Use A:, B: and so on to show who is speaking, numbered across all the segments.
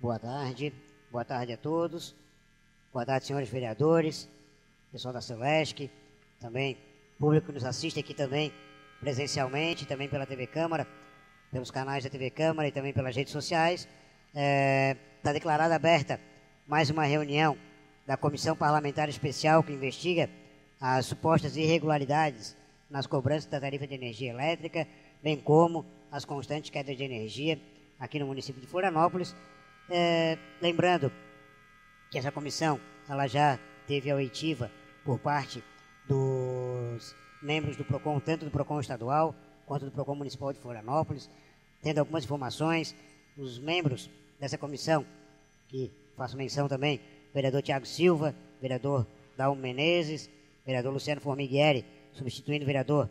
A: Boa tarde. Boa tarde a todos. Boa tarde, senhores vereadores, pessoal da Celesc, também público que nos assiste aqui também presencialmente, também pela TV Câmara, pelos canais da TV Câmara e também pelas redes sociais. Está declarada aberta mais uma reunião da Comissão Parlamentar Especial que investiga as supostas irregularidades nas cobranças da tarifa de energia elétrica, bem como as constantes quedas de energia aqui no município de Florianópolis. Lembrando que essa comissão ela já teve a oitiva por parte dos membros do PROCON, tanto do PROCON estadual quanto do PROCON municipal de Florianópolis, tendo algumas informações. Os membros dessa comissão, que faço menção também, vereador Tiago Silva, vereador Dalmo Menezes, vereador Luciano Formiguieri, substituindo o vereador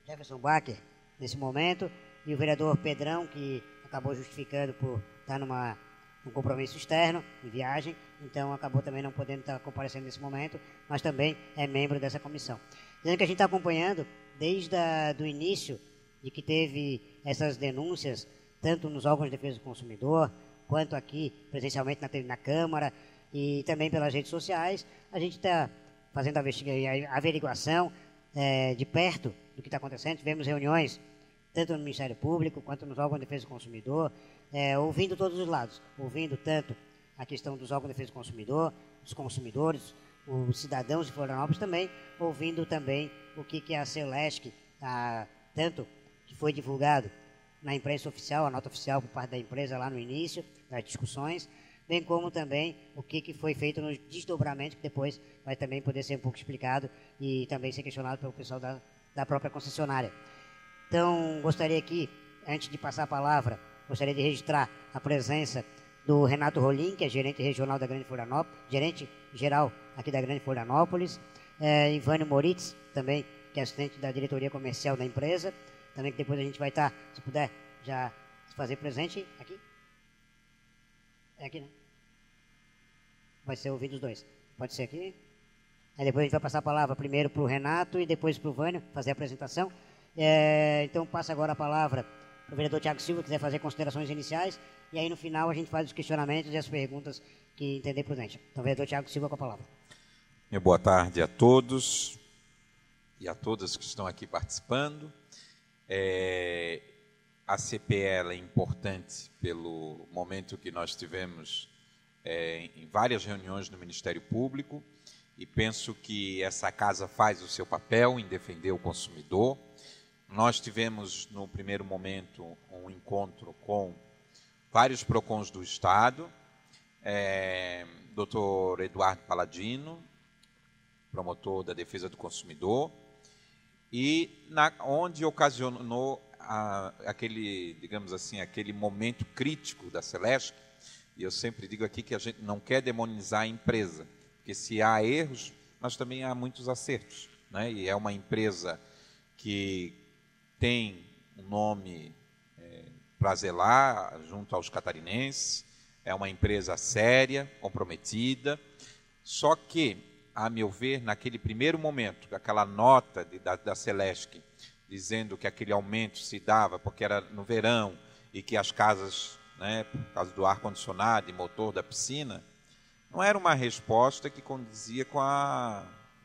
A: Jefferson Bacher nesse momento, e o vereador Pedrão, que acabou justificando por estar num compromisso externo, em viagem, então acabou também não podendo estar comparecendo nesse momento, mas também é membro dessa comissão. Dizendo que a gente está acompanhando desde o início de que teve essas denúncias, tanto nos órgãos de defesa do consumidor, quanto aqui presencialmente na Câmara e também pelas redes sociais. A gente está fazendo a averiguação de perto do que está acontecendo. Tivemos reuniões tanto no Ministério Público quanto nos órgãos de defesa do consumidor, ouvindo todos os lados, ouvindo tanto a questão dos órgãos de defesa do consumidor, dos consumidores, os cidadãos de Florianópolis também, ouvindo também o que a Celesc, tanto que foi divulgado na imprensa oficial, a nota oficial por parte da empresa lá no início das discussões, bem como também o que foi feito no desdobramento, que depois vai também poder ser um pouco explicado e também ser questionado pelo pessoal da própria concessionária. Então, gostaria aqui, antes de passar a palavra, gostaria de registrar a presença do Renato Rolim, que é gerente regional da Grande Florianópolis, gerente geral aqui da Grande Florianópolis, Ivânio Moritz, também, que é assistente da diretoria comercial da empresa, também que depois a gente vai estar, se puder, já se fazer presente aqui. É aqui, né? Vai ser ouvido os dois. Pode ser aqui? Aí depois a gente vai passar a palavra primeiro para o Renato e depois para o Vânio fazer a apresentação. Então passa agora a palavra para o vereador Tiago Silva, que quiser fazer considerações iniciais, e aí no final a gente faz os questionamentos e as perguntas que entender prudente. Então, vereador Tiago Silva com a palavra.
B: Boa tarde a todos e a todas que estão aqui participando. A CPL é importante pelo momento que nós tivemos em várias reuniões no Ministério Público, e penso que essa casa faz o seu papel em defender o consumidor. Nós tivemos, no primeiro momento, um encontro com vários PROCONs do Estado, Dr. Eduardo Paladino, promotor da defesa do consumidor, e onde ocasionou aquele, digamos assim, aquele momento crítico da Celesc. E eu sempre digo aqui que a gente não quer demonizar a empresa, porque se há erros, mas também há muitos acertos, né? E é uma empresa que tem um nome para zelar junto aos catarinenses, é uma empresa séria, comprometida, só que, a meu ver, naquele primeiro momento, aquela nota da Celesc, dizendo que aquele aumento se dava porque era no verão e que as casas, né, por causa do ar-condicionado e motor da piscina, não era uma resposta que condizia com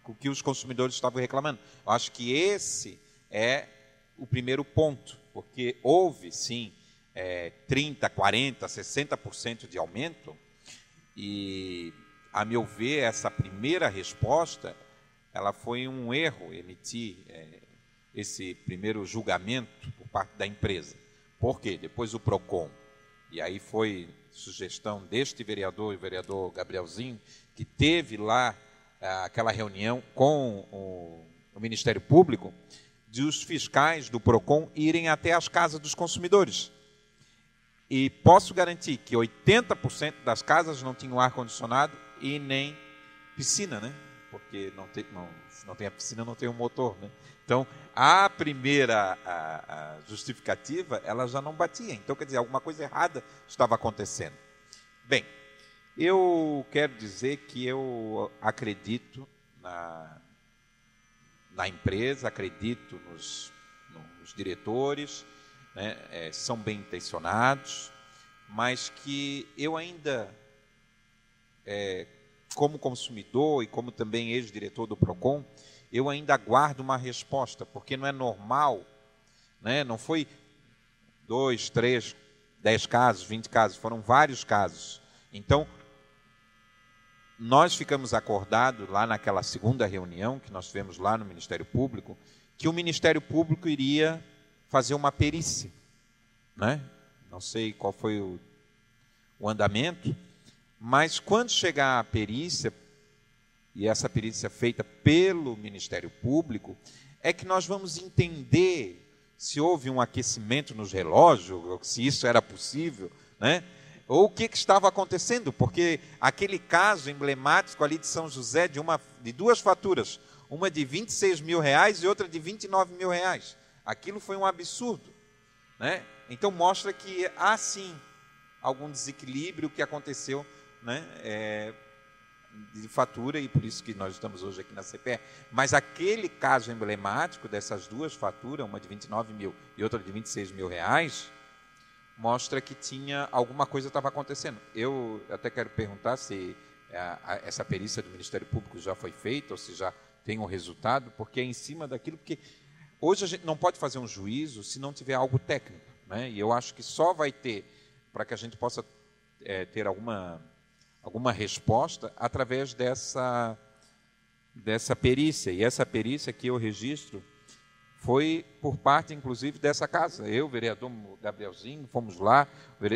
B: o que os consumidores estavam reclamando. Eu acho que esse é o primeiro ponto, porque houve, sim, 30%, 40%, 60% de aumento, e, a meu ver, essa primeira resposta, ela foi um erro, emitir esse primeiro julgamento por parte da empresa. Por quê? Depois o PROCON, e aí foi sugestão deste vereador e o vereador Gabrielzinho, que teve lá aquela reunião com o Ministério Público, de os fiscais do PROCON irem até as casas dos consumidores. E posso garantir que 80% das casas não tinham ar-condicionado e nem piscina, né? Porque se não tem a piscina, não tem o motor, né? Então, a primeira justificativa, ela já não batia. Então, quer dizer, alguma coisa errada estava acontecendo. Bem, eu quero dizer que eu acredito na empresa, acredito nos diretores, né? São bem intencionados, mas que eu ainda, como consumidor e como também ex-diretor do PROCON, eu ainda aguardo uma resposta, porque não é normal, né? Não foi 2, 3, 10 casos, 20 casos, foram vários casos. Então, nós ficamos acordados lá naquela segunda reunião que nós tivemos lá no Ministério Público, que o Ministério Público iria fazer uma perícia, né? Não sei qual foi o andamento, mas quando chegar a perícia, e essa perícia feita pelo Ministério Público, é que nós vamos entender se houve um aquecimento nos relógios, se isso era possível, né? Ou o que estava acontecendo, porque aquele caso emblemático ali de São José, de duas faturas, uma de R$26 mil e outra de R$29 mil, aquilo foi um absurdo, né? Então mostra que há sim algum desequilíbrio que aconteceu, né? De fatura, e por isso que nós estamos hoje aqui na CPE. Mas aquele caso emblemático dessas duas faturas, uma de R$29 mil e outra de R$26 mil, mostra que tinha alguma coisa estava acontecendo. Eu até quero perguntar se essa perícia do Ministério Público já foi feita, ou se já tem um resultado, porque é em cima daquilo, porque hoje a gente não pode fazer um juízo se não tiver algo técnico, né? E eu acho que só vai ter, para que a gente possa ter alguma resposta, através dessa perícia. E essa perícia que eu registro foi por parte, inclusive, dessa casa. Eu, o vereador Gabrielzinho, fomos lá,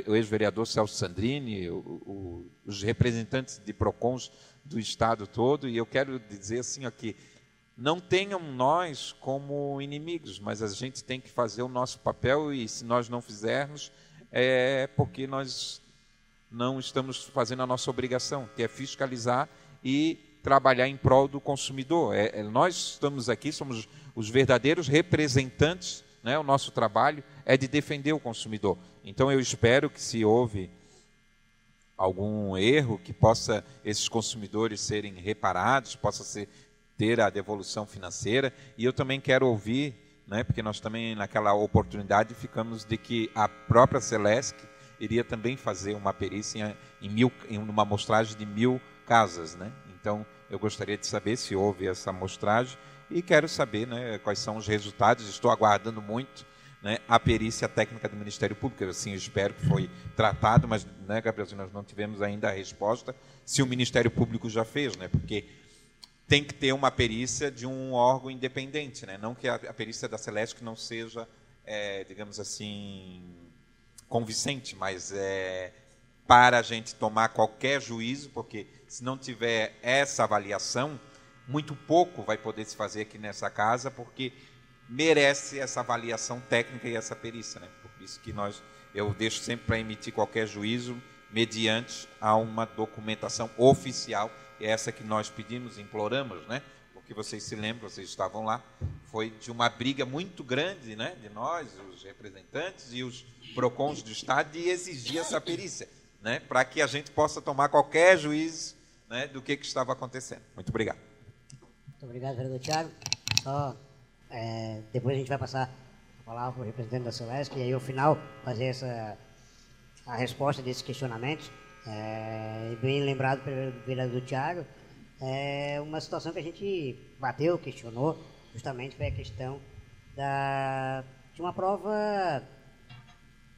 B: o ex-vereador Celso Sandrini, os representantes de PROCONs do Estado todo, e eu quero dizer assim aqui, não tenham nós como inimigos, mas a gente tem que fazer o nosso papel, e se nós não fizermos, é porque nós não estamos fazendo a nossa obrigação, que é fiscalizar e trabalhar em prol do consumidor. Nós estamos aqui, somos os verdadeiros representantes, né? O nosso trabalho é de defender o consumidor. Então eu espero que, se houve algum erro, que possa esses consumidores serem reparados, possa ter a devolução financeira. E eu também quero ouvir, né? Porque nós também naquela oportunidade ficamos de que a própria Celesc iria também fazer uma perícia em uma amostragem de 1000 casas, né? Então, eu gostaria de saber se houve essa amostragem e quero saber, né, quais são os resultados. Estou aguardando muito, né, a perícia técnica do Ministério Público. Assim, eu espero que foi tratado, mas, né, Gabriel, nós não tivemos ainda a resposta se o Ministério Público já fez, né? Porque tem que ter uma perícia de um órgão independente, né? Não que a perícia da Celesc não seja, digamos assim, convincente, mas para a gente tomar qualquer juízo, porque se não tiver essa avaliação, muito pouco vai poder se fazer aqui nessa casa, porque merece essa avaliação técnica e essa perícia, né? Por isso que eu deixo sempre para emitir qualquer juízo mediante a uma documentação oficial, é essa que nós pedimos, imploramos, né? Porque vocês se lembram, vocês estavam lá, foi de uma briga muito grande, né, de nós, os representantes e os PROCONs do Estado, de exigir essa perícia, né, para que a gente possa tomar qualquer juízo, né, do que estava acontecendo. Muito obrigado.
A: Muito obrigado, vereador Thiago. Só, depois a gente vai passar a palavra para o representante da Celesc, e aí, ao final, fazer a resposta desses questionamentos. Bem lembrado pelo vereador Thiago, uma situação que a gente bateu, questionou, justamente foi a questão de uma prova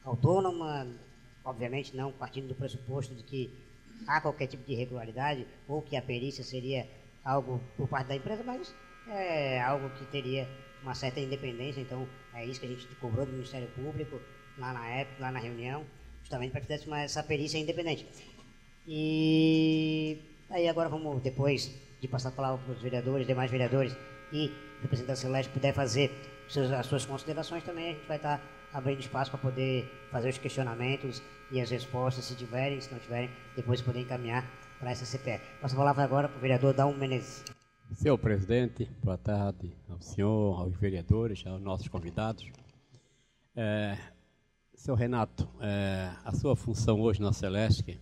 A: autônoma, obviamente não partindo do pressuposto de que há qualquer tipo de irregularidade ou que a perícia seria algo por parte da empresa, mas é algo que teria uma certa independência. Então é isso que a gente cobrou do Ministério Público lá na época, lá na reunião, justamente para que fizesse essa perícia independente. E aí agora vamos, depois de passar a palavra para os vereadores, demais vereadores e o representante da Celeste puder fazer as suas considerações, também a gente vai estar abrindo espaço para poder fazer os questionamentos e as respostas, se tiverem, se não tiverem, depois poder encaminhar para essa CPE. Passo a palavra agora para o vereador Dalmo Menezes.
C: Senhor presidente, boa tarde ao senhor, aos vereadores, aos nossos convidados. Senhor Renato, a sua função hoje na Celesc,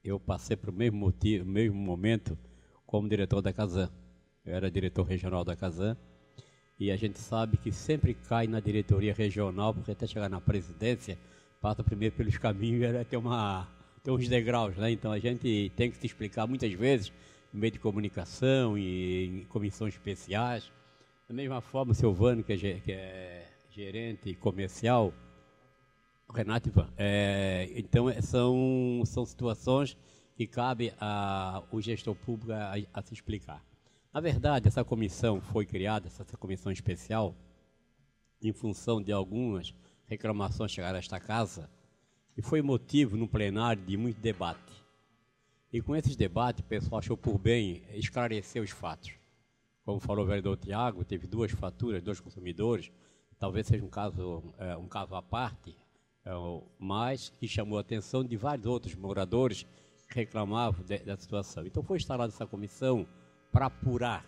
C: eu passei para o mesmo momento como diretor da Casan. Eu era diretor regional da Casan, e a gente sabe que sempre cai na diretoria regional, porque até chegar na presidência, passa primeiro pelos caminhos, tem uns degraus, né? Então a gente tem que se explicar muitas vezes no meio de comunicação e em comissões especiais. Da mesma forma, o Silvano, que é gerente comercial, o Renato Ivan, então são situações que cabe ao gestor público a se explicar. Na verdade, essa comissão foi criada, essa comissão especial, em função de algumas reclamações chegaram a esta casa, e foi motivo no plenário de muito debate. E com esses debates, o pessoal achou por bem esclarecer os fatos. Como falou o vereador Tiago, teve 2 faturas, 2 consumidores, talvez seja um caso à parte, mas que chamou a atenção de vários outros moradores que reclamavam da situação. Então foi instalada essa comissão para apurar.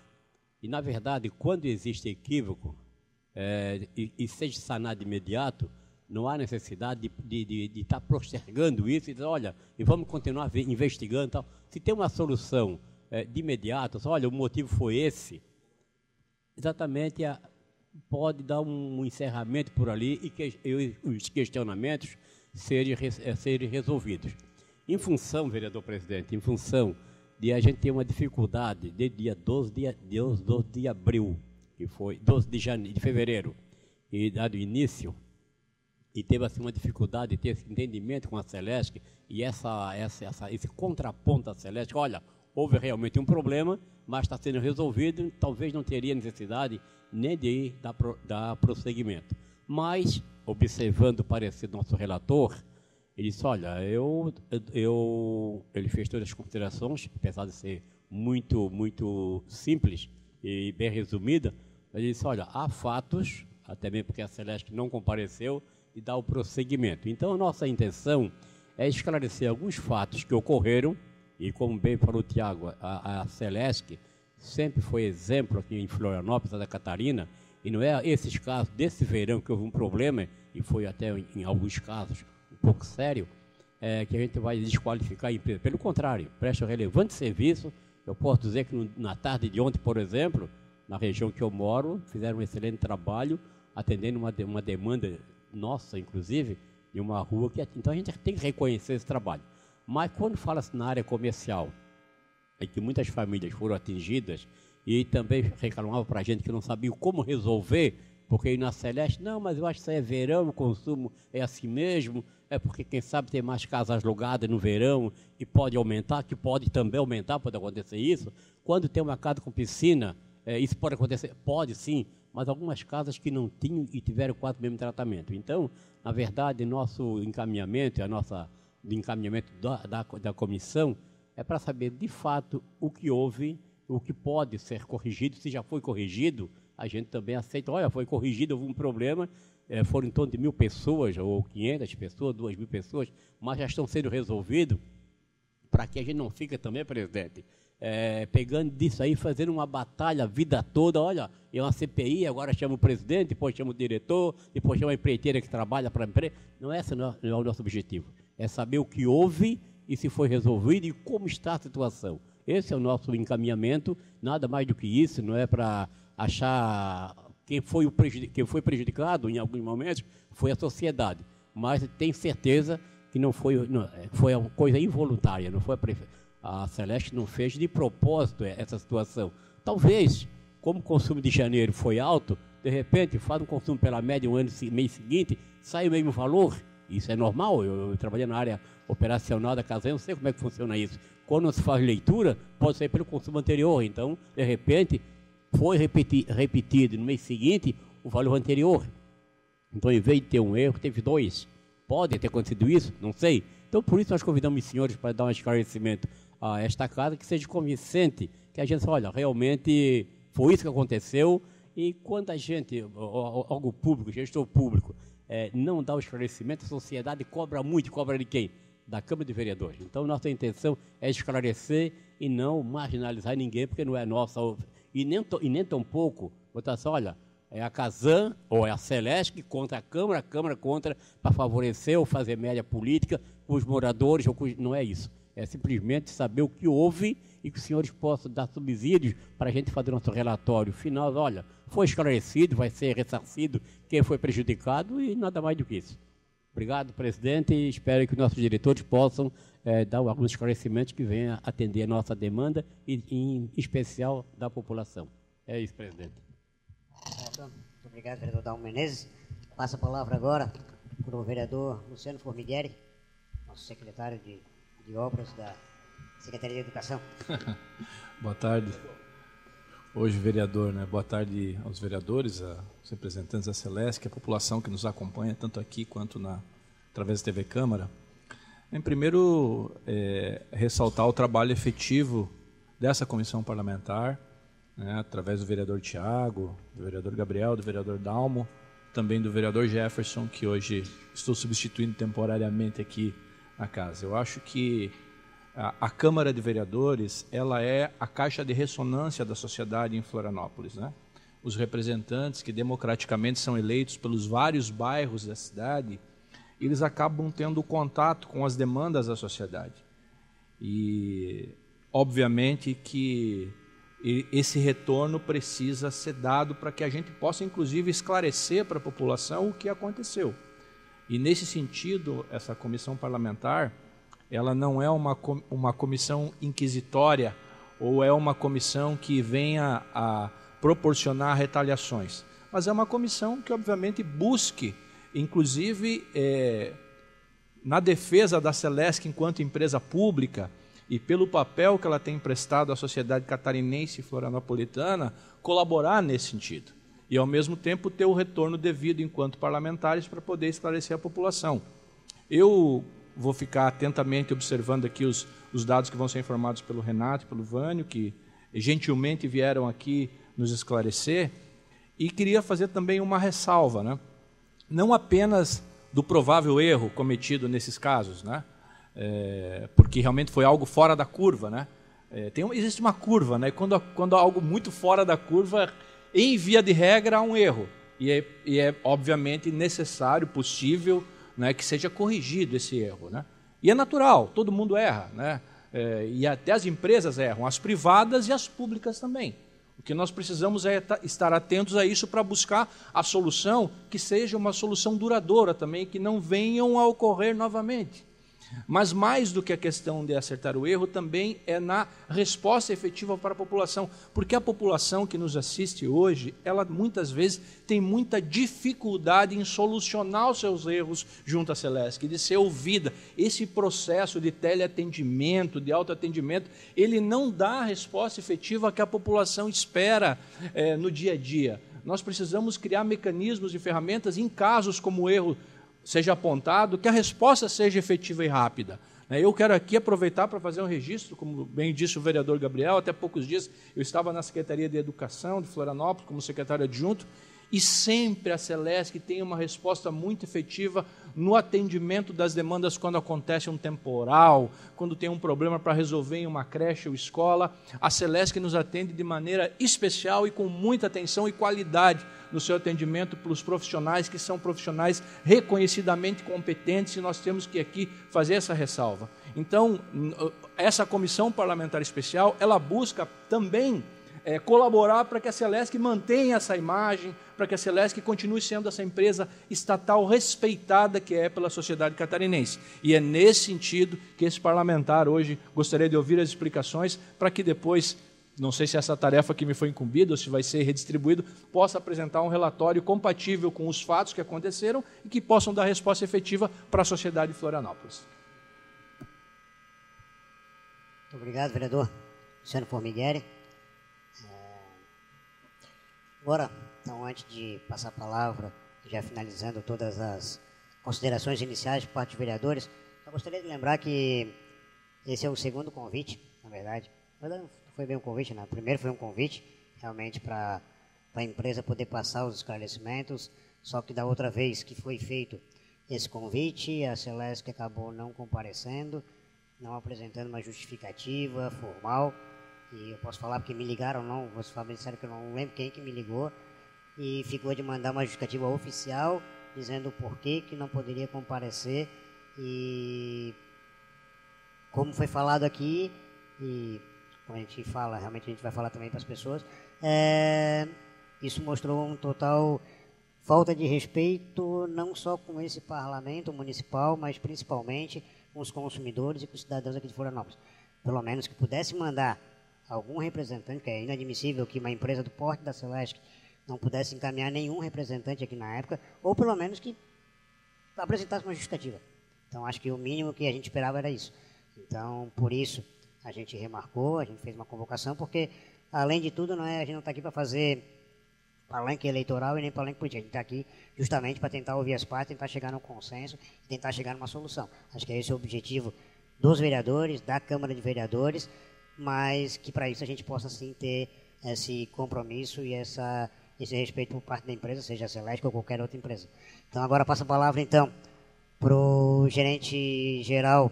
C: E, na verdade, quando existe equívoco e seja sanado de imediato, não há necessidade de estar postergando isso e dizer, olha, e vamos continuar investigando. Tal. Se tem uma solução de imediato, olha, o motivo foi esse, exatamente pode dar um encerramento por ali e os questionamentos serem resolvidos. Em função, vereador presidente, em função de a gente ter uma dificuldade de dia 12 de abril, que foi 12 de fevereiro, e dado início, e teve assim uma dificuldade de ter esse entendimento com a Celesc e esse contraponto à Celesc, olha, houve realmente um problema, mas está sendo resolvido, talvez não teria necessidade nem de dar prosseguimento. Mas, observando o parecer do nosso relator, ele disse, olha, ele fez todas as considerações, apesar de ser muito, muito simples e bem resumida, ele disse, olha, há fatos, até mesmo porque a Celesc não compareceu, e dar o prosseguimento. Então, a nossa intenção é esclarecer alguns fatos que ocorreram, e como bem falou o Tiago, a Celesc sempre foi exemplo aqui em Florianópolis, Santa Catarina, e não é esses casos desse verão que houve um problema, e foi até em alguns casos um pouco sério, que a gente vai desqualificar a empresa. Pelo contrário, presta um relevante serviço. Eu posso dizer que na tarde de ontem, por exemplo, na região que eu moro, fizeram um excelente trabalho, atendendo uma demanda nossa, inclusive, em uma rua que... Então a gente tem que reconhecer esse trabalho. Mas quando fala-se na área comercial, em que muitas famílias foram atingidas e também reclamavam para a gente que não sabiam como resolver, porque aí na Celeste, não, mas eu acho que isso aí é verão, o consumo é assim mesmo, é porque quem sabe tem mais casas alugadas no verão e pode aumentar, que pode também aumentar, pode acontecer isso. Quando tem uma casa com piscina, isso pode acontecer, pode sim, mas algumas casas que não tinham e tiveram quase o mesmo tratamento. Então, na verdade, nosso encaminhamento, o encaminhamento da comissão é para saber, de fato, o que houve, o que pode ser corrigido. Se já foi corrigido, a gente também aceita. Olha, foi corrigido, houve um problema, foram em torno de 1.000 pessoas, ou 500 pessoas, 2.000 pessoas, mas já estão sendo resolvidos, para que a gente não fique também, presidente, pegando disso aí, fazendo uma batalha a vida toda. Olha, é uma CPI, agora chama o presidente, depois chama o diretor, depois chama a empreiteira que trabalha para a empresa. Não é esse não é o nosso objetivo. É saber o que houve e se foi resolvido e como está a situação. Esse é o nosso encaminhamento, nada mais do que isso, não é para achar quem foi prejudicado em alguns momentos, foi a sociedade. Mas tem certeza que foi uma coisa involuntária, não foi a Celeste não fez de propósito essa situação. Talvez, como o consumo de janeiro foi alto, de repente faz um consumo pela média um ano mês seguinte, sai o mesmo valor. Isso é normal, eu trabalhei na área operacional da casa, eu não sei como é que funciona isso. Quando se faz leitura, pode ser pelo consumo anterior, então, de repente, foi repetido no mês seguinte o valor anterior. Então, em vez de ter um erro, teve 2. Pode ter acontecido isso? Não sei. Então, por isso nós convidamos os senhores para dar um esclarecimento a esta casa, que seja convincente, que a gente, olha, realmente foi isso que aconteceu, e quando a gente, algo público, gestor público, não dá o esclarecimento, a sociedade cobra muito. Cobra de quem? Da Câmara de Vereadores. Então, nossa intenção é esclarecer e não marginalizar ninguém, porque não é nossa, e nem tampouco botar só, olha, é a Casan ou é a Celesc contra a Câmara contra, para favorecer ou fazer média política com os moradores, não é isso. É simplesmente saber o que houve e que os senhores possam dar subsídios para a gente fazer nosso relatório final. Olha, foi esclarecido, vai ser ressarcido quem foi prejudicado e nada mais do que isso. Obrigado, presidente, e espero que nossos diretores possam dar alguns esclarecimentos que venham atender a nossa demanda, e em especial da população. É isso, presidente.
A: Certo. Muito obrigado, vereador Dalmo Menezes. Passa a palavra agora para o vereador Luciano Formigueri, nosso secretário de Obras da Secretaria de Educação.
D: Boa tarde. Hoje, vereador, né? Boa tarde aos vereadores, aos representantes da Celesc, a população que nos acompanha, tanto aqui quanto através da TV Câmara. Em primeiro, ressaltar o trabalho efetivo dessa comissão parlamentar, né, através do vereador Tiago, do vereador Gabriel, do vereador Dalmo, também do vereador Jefferson, que hoje estou substituindo temporariamente aqui na casa. Eu acho que a Câmara de Vereadores, ela é a caixa de ressonância da sociedade em Florianópolis, né? Os representantes que democraticamente são eleitos pelos vários bairros da cidade, eles acabam tendo contato com as demandas da sociedade. E, obviamente, que esse retorno precisa ser dado para que a gente possa, inclusive, esclarecer para a população o que aconteceu. E, nesse sentido, essa comissão parlamentar, ela não é uma comissão inquisitória ou é uma comissão que venha a proporcionar retaliações, mas é uma comissão que, obviamente, busque, inclusive, na defesa da Celesc enquanto empresa pública e pelo papel que ela tem prestado à sociedade catarinense e florianopolitana, colaborar nesse sentido. E, ao mesmo tempo, ter o retorno devido enquanto parlamentares para poder esclarecer a população. Eu vou ficar atentamente observando aqui os dados que vão ser informados pelo Renato e pelo Vânio, que gentilmente vieram aqui nos esclarecer, e queria fazer também uma ressalva, né? Não apenas do provável erro cometido nesses casos, né? Porque realmente foi algo fora da curva, né? Existe uma curva, né? Quando há algo muito fora da curva, em via de regra, há um erro. E é obviamente necessário, possível, né, que seja corrigido esse erro, né? E é natural, todo mundo erra, né? E até as empresas erram, as privadas e as públicas também. O que nós precisamos é estar atentos a isso para buscar a solução que seja uma solução duradoura também, que não venham a ocorrer novamente. Mas mais do que a questão de acertar o erro, também é na resposta efetiva para a população, porque a população que nos assiste hoje, ela muitas vezes tem muita dificuldade em solucionar os seus erros junto à Celesc, de ser ouvida. Esse processo de teleatendimento, de autoatendimento, ele não dá a resposta efetiva que a população espera no dia a dia. Nós precisamos criar mecanismos e ferramentas em casos como o erro seja apontado, que a resposta seja efetiva e rápida. Eu quero aqui aproveitar para fazer um registro, como bem disse o vereador Gabriel, até poucos dias eu estava na Secretaria de Educação de Florianópolis, como secretário adjunto, e sempre a Celesc tem uma resposta muito efetiva no atendimento das demandas quando acontece um temporal, quando tem um problema para resolver em uma creche ou escola. A Celesc nos atende de maneira especial e com muita atenção e qualidade no seu atendimento pelos profissionais que são profissionais reconhecidamente competentes, e nós temos que aqui fazer essa ressalva. Então, essa comissão parlamentar especial, ela busca também colaborar para que a Celesc mantenha essa imagem, para que a Celesc continue sendo essa empresa estatal respeitada que é pela sociedade catarinense. E é nesse sentido que esse parlamentar hoje gostaria de ouvir as explicações para que depois, não sei se essa tarefa que me foi incumbida ou se vai ser redistribuído, possa apresentar um relatório compatível com os fatos que aconteceram e que possam dar resposta efetiva para a sociedade de Florianópolis.
A: Muito obrigado, vereador Luciano Formigueri. Agora, então, antes de passar a palavra, já finalizando todas as considerações iniciais por parte dos vereadores, eu gostaria de lembrar que esse é o segundo convite, na verdade. Não foi bem um convite, não. O primeiro foi um convite, realmente, para a empresa poder passar os esclarecimentos, só que da outra vez que foi feito esse convite, a Celesc acabou não comparecendo, não apresentando uma justificativa formal. E eu posso falar porque me ligaram, não, vou falar bem sério que eu não lembro quem que me ligou, e ficou de mandar uma justificativa oficial, dizendo o porquê que não poderia comparecer, e como foi falado aqui, e como a gente fala, realmente a gente vai falar também para as pessoas, isso mostrou um total falta de respeito não só com esse parlamento municipal, mas principalmente com os consumidores e com os cidadãos aqui de Florianópolis. Pelo menos que pudesse mandar algum representante, que é inadmissível que uma empresa do porte da Celesc não pudesse encaminhar nenhum representante aqui na época, ou pelo menos que apresentasse uma justificativa. Então, acho que o mínimo que a gente esperava era isso. Então, por isso, a gente remarcou, a gente fez uma convocação, porque, além de tudo, a gente não está aqui para fazer palanque eleitoral e nem palanque político. A gente está aqui justamente para tentar ouvir as partes, tentar chegar num consenso, tentar chegar numa solução. Acho que esse é o objetivo dos vereadores, da Câmara de Vereadores, mas que para isso a gente possa sim ter esse compromisso e esse respeito por parte da empresa, seja a Celesc ou qualquer outra empresa. Então agora passa a palavra então para o gerente geral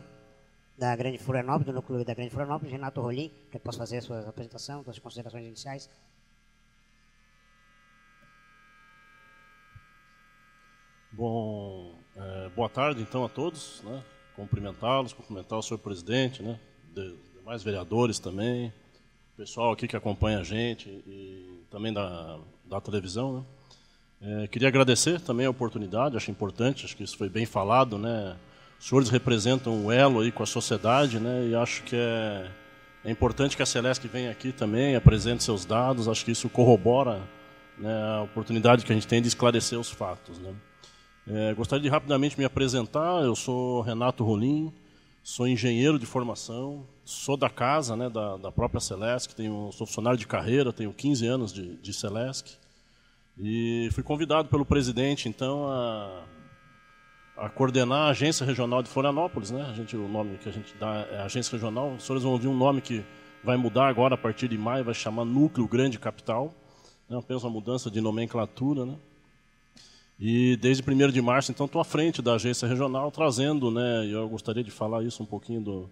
A: da Grande Florianópolis, do núcleo da Grande Florianópolis, Renato Rolim, que possa fazer a sua apresentação, suas considerações iniciais.
E: Bom, boa tarde então a todos, né? Cumprimentar o senhor presidente, né? Demais vereadores também, o pessoal aqui que acompanha a gente e também da televisão, né? Queria agradecer também a oportunidade, acho importante, acho que isso foi bem falado, né? Os senhores representam um elo aí com a sociedade, né? E acho que é importante que a Celesc venha aqui também, apresente seus dados, acho que isso corrobora, né, a oportunidade que a gente tem de esclarecer os fatos, né? Gostaria de rapidamente me apresentar. Eu sou Renato Rolim, sou engenheiro de formação, sou da casa, né, da própria Celesc, sou funcionário de carreira, tenho 15 anos de Celesc, e fui convidado pelo presidente, então, a coordenar a Agência Regional de Florianópolis, né? O nome que a gente dá é Agência Regional. Os senhores vão ouvir um nome que vai mudar agora a partir de maio, vai chamar Núcleo Grande Capital, né? Apenas uma mudança de nomenclatura, né? E desde 1º de março, então, estou à frente da agência regional, trazendo, né, e eu gostaria de falar isso um pouquinho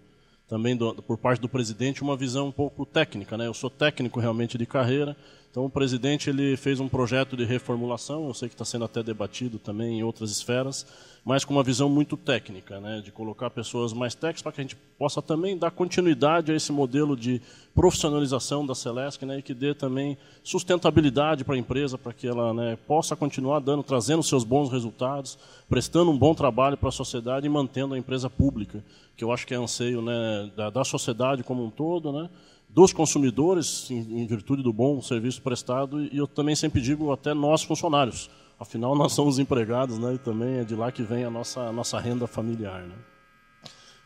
E: também por parte do presidente, uma visão um pouco técnica, né? Eu sou técnico realmente de carreira, então o presidente ele fez um projeto de reformulação, eu sei que está sendo até debatido também em outras esferas, mas com uma visão muito técnica, né, de colocar pessoas mais técnicas para que a gente possa também dar continuidade a esse modelo de profissionalização da Celesc, né, e que dê também sustentabilidade para a empresa, para que ela, né, possa continuar trazendo seus bons resultados, prestando um bom trabalho para a sociedade e mantendo a empresa pública, que eu acho que é anseio, né, da sociedade como um todo, né, dos consumidores, em virtude do bom serviço prestado, e eu também sempre digo até nós funcionários. Afinal, nós somos empregados, né, e também é de lá que vem a nossa renda familiar, né.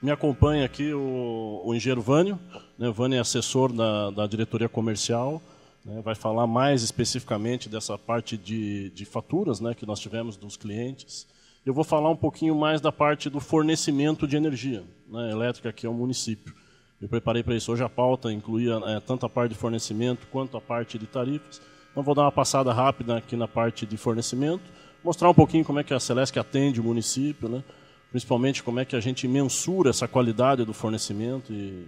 E: Me acompanha aqui o engenheiro Vânio, né. Vânio é assessor da diretoria comercial, né, vai falar mais especificamente dessa parte de faturas, né, que nós tivemos dos clientes. Eu vou falar um pouquinho mais da parte do fornecimento de energia, né, elétrica aqui ao município. Eu preparei para isso. Hoje a pauta incluía tanto a parte de fornecimento quanto a parte de tarifas. Então vou dar uma passada rápida aqui na parte de fornecimento, mostrar um pouquinho como é que a Celesc atende o município, né? Principalmente como é que a gente mensura essa qualidade do fornecimento e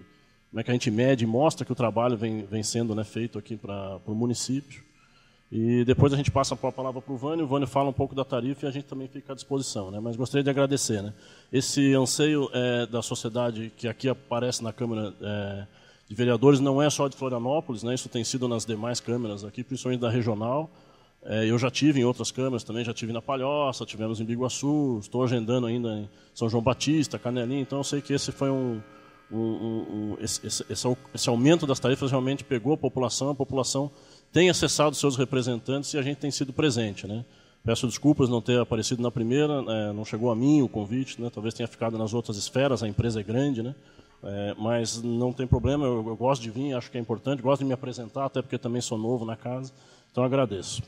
E: como é que a gente mede e mostra que o trabalho vem sendo, né, feito aqui para o município. E depois a gente passa a palavra para o Vânio fala um pouco da tarifa e a gente também fica à disposição, né? Mas gostaria de agradecer, né? Esse anseio da sociedade que aqui aparece na Câmara de Vereadores não é só de Florianópolis, né? Isso tem sido nas demais câmaras aqui, principalmente da regional. Eu já tive em outras câmaras também, já tive na Palhoça, tivemos em Biguaçu, estou agendando ainda em São João Batista, Canelinha, então eu sei que esse foi esse aumento das tarifas realmente pegou a população tem acessado seus representantes e a gente tem sido presente, né? Peço desculpas não ter aparecido na primeira, não chegou a mim o convite, né? Talvez tenha ficado nas outras esferas, a empresa é grande, né? Mas não tem problema, eu gosto de vir, acho que é importante, gosto de me apresentar, até porque também sou novo na casa, então agradeço.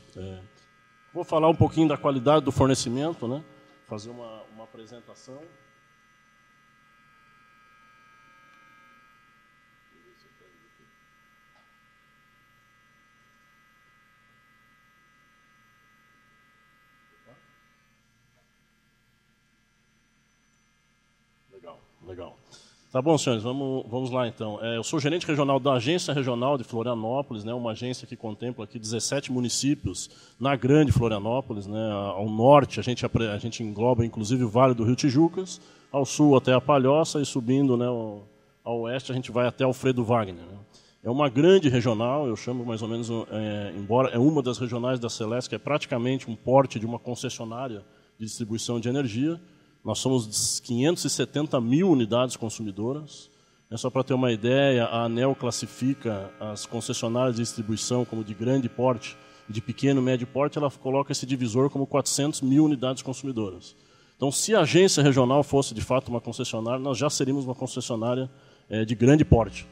E: Vou falar um pouquinho da qualidade do fornecimento, né? Fazer uma apresentação. Legal. Tá bom, senhores, vamos lá então. Eu sou gerente regional da Agência Regional de Florianópolis, né, uma agência que contempla aqui 17 municípios na Grande Florianópolis, né, ao norte a gente engloba inclusive o Vale do Rio Tijucas, ao sul até a Palhoça e subindo, né, ao oeste a gente vai até Alfredo Wagner, né. É uma grande regional, eu chamo mais ou menos, embora é uma das regionais da Celesc, que é praticamente um porte de uma concessionária de distribuição de energia. Nós somos 570 mil unidades consumidoras. É só para ter uma ideia, a ANEEL classifica as concessionárias de distribuição como de grande porte, de pequeno e médio porte, ela coloca esse divisor como 400 mil unidades consumidoras. Então, se a agência regional fosse, de fato, uma concessionária, nós já seríamos uma concessionária de grande porte.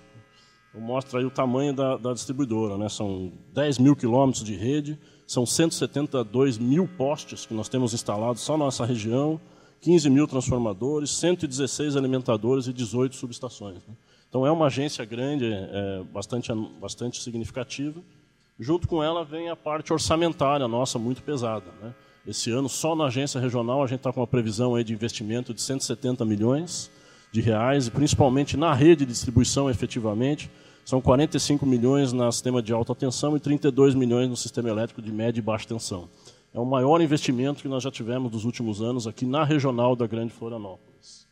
E: Eu mostro aí o tamanho da distribuidora, né? São 10 mil quilômetros de rede, são 172 mil postes que nós temos instalados só na nossa região, 15 mil transformadores, 116 alimentadores e 18 subestações, né? Então, é uma agência grande, bastante significativa. Junto com ela vem a parte orçamentária nossa, muito pesada, né? Esse ano, só na agência regional, a gente está com uma previsão aí de investimento de 170 milhões de reais, e principalmente na rede de distribuição, efetivamente, são 45 milhões no sistema de alta tensão e 32 milhões no sistema elétrico de média e baixa tensão. É o maior investimento que nós já tivemos nos últimos anos aqui na regional da Grande Florianópolis.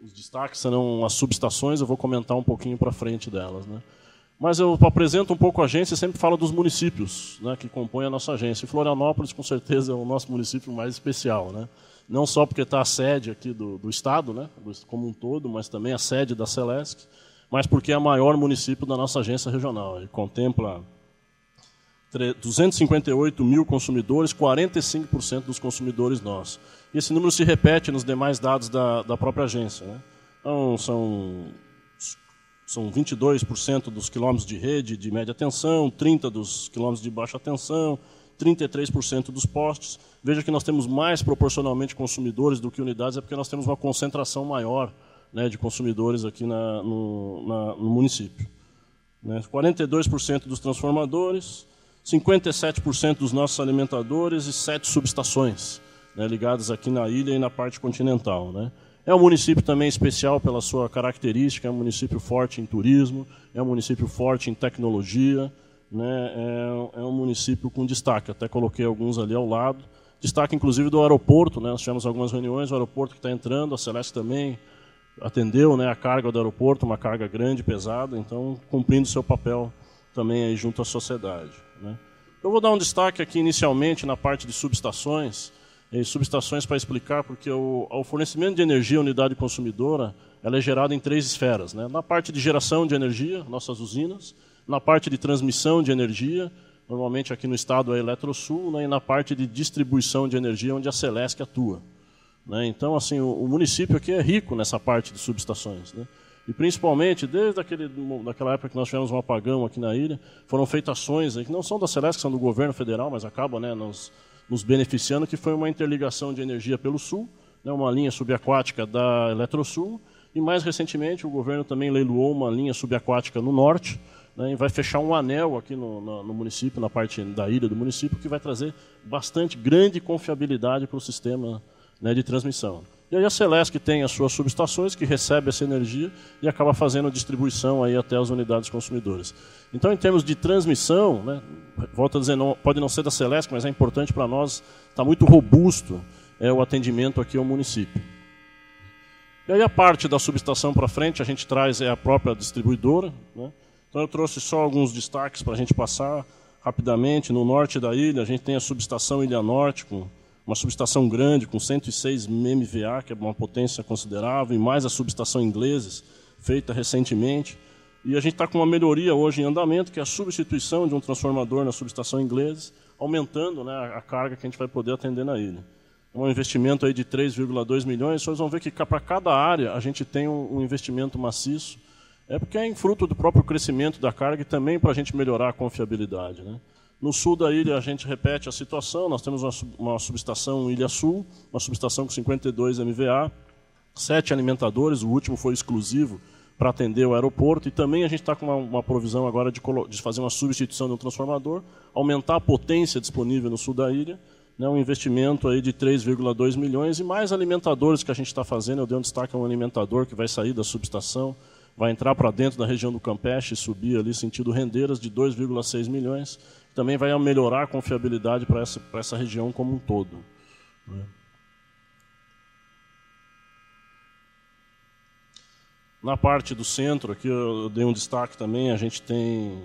E: Os destaques serão as subestações, eu vou comentar um pouquinho para frente delas, né? Mas eu apresento um pouco a agência e sempre falo dos municípios, né, que compõem a nossa agência. E Florianópolis, com certeza, é o nosso município mais especial, né? Não só porque está a sede aqui do Estado, né, como um todo, mas também a sede da Celesc, mas porque é o maior município da nossa agência regional. Ele contempla 258 mil consumidores, 45% dos consumidores nossos. E esse número se repete nos demais dados da própria agência, né? Então, são 22% dos quilômetros de rede de média tensão, 30% dos quilômetros de baixa tensão, 33% dos postes. Veja que nós temos mais proporcionalmente consumidores do que unidades, é porque nós temos uma concentração maior, né, de consumidores aqui no município. 42% dos transformadores, 57% dos nossos alimentadores e 7 subestações, né, ligadas aqui na ilha e na parte continental, né? É um município também especial pela sua característica, é um município forte em turismo, é um município forte em tecnologia, né? É um município com destaque, até coloquei alguns ali ao lado. Destaque, inclusive, do aeroporto, né? Nós tivemos algumas reuniões, o aeroporto que está entrando, a Celesc também atendeu, né, a carga do aeroporto, uma carga grande, pesada, então cumprindo seu papel também aí junto à sociedade, né? Eu vou dar um destaque aqui inicialmente na parte de subestações, subestações para explicar, porque o fornecimento de energia à unidade consumidora ela é gerado em 3 esferas, né? Na parte de geração de energia, nossas usinas, na parte de transmissão de energia, normalmente aqui no estado é a Eletrosul, né? E na parte de distribuição de energia, onde a Celesc atua, né? Então, assim, o município aqui é rico nessa parte de subestações, né? E principalmente, desde daquela época que nós tivemos um apagão aqui na ilha, foram feitas ações que não são da Celesc, são do governo federal, mas acabam, né, nos beneficiando, que foi uma interligação de energia pelo sul, né, uma linha subaquática da Eletrosul, e mais recentemente o governo também leiloou uma linha subaquática no norte, né, e vai fechar um anel aqui no município, na parte da ilha do município, que vai trazer bastante grande confiabilidade para o sistema, né, de transmissão. E aí a Celesc tem as suas subestações que recebe essa energia e acaba fazendo a distribuição aí até as unidades consumidoras. Então, em termos de transmissão, né, volto a dizer, pode não ser da Celesc, mas é importante para nós, está muito robusto o atendimento aqui ao município. E aí a parte da subestação para frente, a gente traz a própria distribuidora, né? Então eu trouxe só alguns destaques para a gente passar rapidamente. No norte da ilha, a gente tem a subestação Ilha Norte, com uma subestação grande, com 106 MVA, que é uma potência considerável, e mais a subestação Ingleses, feita recentemente. E a gente está com uma melhoria hoje em andamento, que é a substituição de um transformador na subestação Ingleses, aumentando, né, a carga que a gente vai poder atender na ilha. É um investimento aí de 3,2 milhões, vocês vão ver que para cada área a gente tem um investimento maciço, porque é em fruto do próprio crescimento da carga e também para a gente melhorar a confiabilidade, né? No sul da ilha, a gente repete a situação, nós temos uma subestação Ilha Sul, uma subestação com 52 MVA, 7 alimentadores, o último foi exclusivo para atender o aeroporto, e também a gente está com uma provisão agora de fazer uma substituição de um transformador, aumentar a potência disponível no sul da ilha, né, um investimento aí de 3,2 milhões, e mais alimentadores que a gente está fazendo. Eu dei um destaque a um alimentador que vai sair da subestação, vai entrar para dentro da região do Campeche e subir ali sentido Rendeiras, de 2,6 milhões, também vai melhorar a confiabilidade para essa região como um todo, né? Na parte do centro, aqui eu dei um destaque também, a gente tem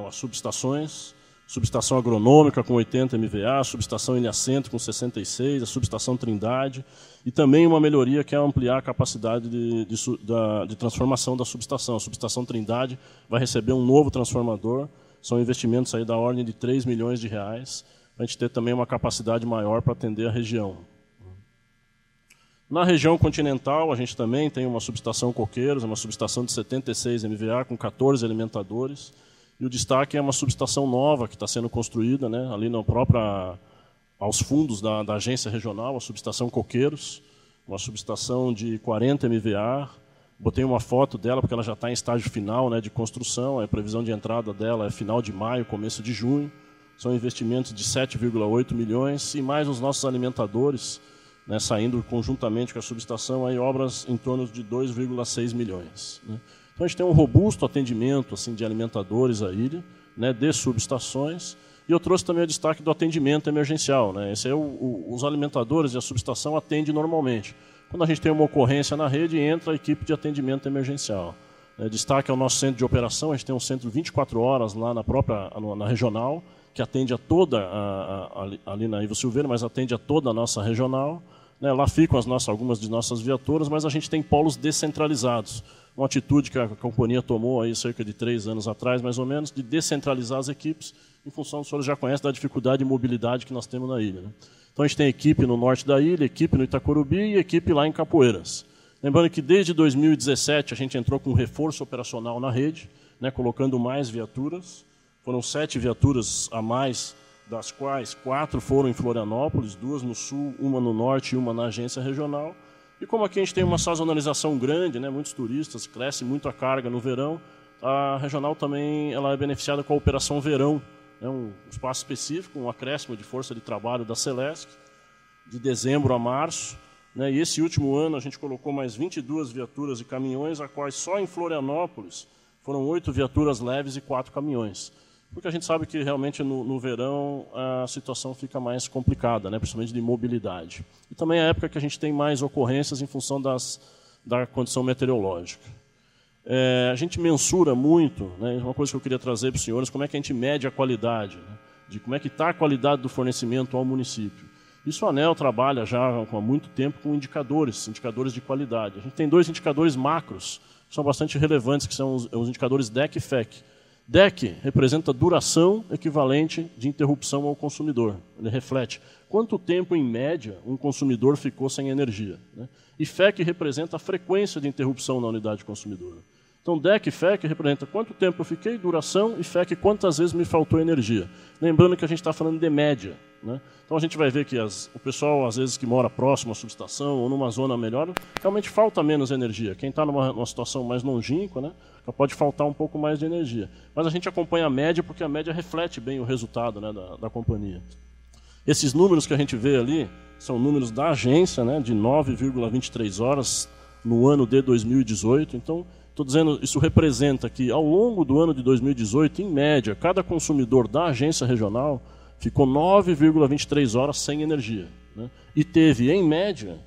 E: as subestações, subestação agronômica com 80 MVA, a subestação Ilha Centro com 66, a subestação Trindade, e também uma melhoria que é ampliar a capacidade de transformação da subestação. A subestação Trindade vai receber um novo transformador, são investimentos aí da ordem de 3 milhões de reais, para a gente ter também uma capacidade maior para atender a região. Na região continental, a gente também tem uma subestação Coqueiros, uma subestação de 76 MVA com 14 alimentadores. E o destaque é uma subestação nova que está sendo construída, né, ali no aos fundos da agência regional, a subestação Coqueiros, uma subestação de 40 MVA. Botei uma foto dela porque ela já está em estágio final, né, de construção. A previsão de entrada dela é final de maio, começo de junho. São investimentos de 7,8 milhões e mais os nossos alimentadores, né, saindo conjuntamente com a subestação, aí obras em torno de 2,6 milhões. Né. Então a gente tem um robusto atendimento assim, de alimentadores à ilha, né, de subestações, e eu trouxe também o destaque do atendimento emergencial. Né. Esse é os alimentadores e a subestação atendem normalmente. Quando a gente tem uma ocorrência na rede, entra a equipe de atendimento emergencial. Destaque é o nosso centro de operação, a gente tem um centro 24 horas lá na regional, que atende a toda, ali na Ivo Silveira, mas atende a toda a nossa regional. Né, lá ficam algumas de nossas viaturas, mas a gente tem polos descentralizados. Uma atitude que a companhia tomou aí cerca de 3 anos atrás, mais ou menos, de descentralizar as equipes, em função, o senhor já conhece, da dificuldade de mobilidade que nós temos na ilha. Né. Então a gente tem equipe no norte da ilha, equipe no Itacorubi e equipe lá em Capoeiras. Lembrando que desde 2017 a gente entrou com um reforço operacional na rede, né, colocando mais viaturas. Foram 7 viaturas a mais, das quais 4 foram em Florianópolis, 2 no sul, 1 no norte e 1 na agência regional. E como aqui a gente tem uma sazonalização grande, né, muitos turistas, cresce muito a carga no verão, a regional também ela é beneficiada com a Operação Verão, né, um espaço específico, um acréscimo de força de trabalho da Celesc, de dezembro a março. Né, e esse último ano a gente colocou mais 22 viaturas e caminhões, a quais só em Florianópolis foram 8 viaturas leves e 4 caminhões. Porque a gente sabe que realmente no verão a situação fica mais complicada, né, principalmente de mobilidade. E também é a época que a gente tem mais ocorrências em função da condição meteorológica. A gente mensura muito, né, uma coisa que eu queria trazer para os senhores, como é que a gente mede a qualidade, né, de como é que está a qualidade do fornecimento ao município. Isso a ANEEL trabalha já há muito tempo com indicadores de qualidade. A gente tem 2 indicadores macros, que são bastante relevantes, que são os indicadores DEC e FEC. DEC representa duração equivalente de interrupção ao consumidor. Ele reflete quanto tempo, em média, um consumidor ficou sem energia. Né? E FEC representa a frequência de interrupção na unidade consumidora. Então, DEC e FEC representa quanto tempo eu fiquei, duração, e FEC quantas vezes me faltou energia. Lembrando que a gente está falando de média. Né? Então, a gente vai ver que o pessoal, às vezes, que mora próximo à subestação ou numa zona melhor, realmente falta menos energia. Quem está numa situação mais longínqua, né, pode faltar um pouco mais de energia. Mas a gente acompanha a média, porque a média reflete bem o resultado, né, da companhia. Esses números que a gente vê ali são números da agência, né, de 9,23 horas no ano de 2018. Então, estou dizendo, isso representa que, ao longo do ano de 2018, em média, cada consumidor da agência regional ficou 9,23 horas sem energia. Né? E teve, em média,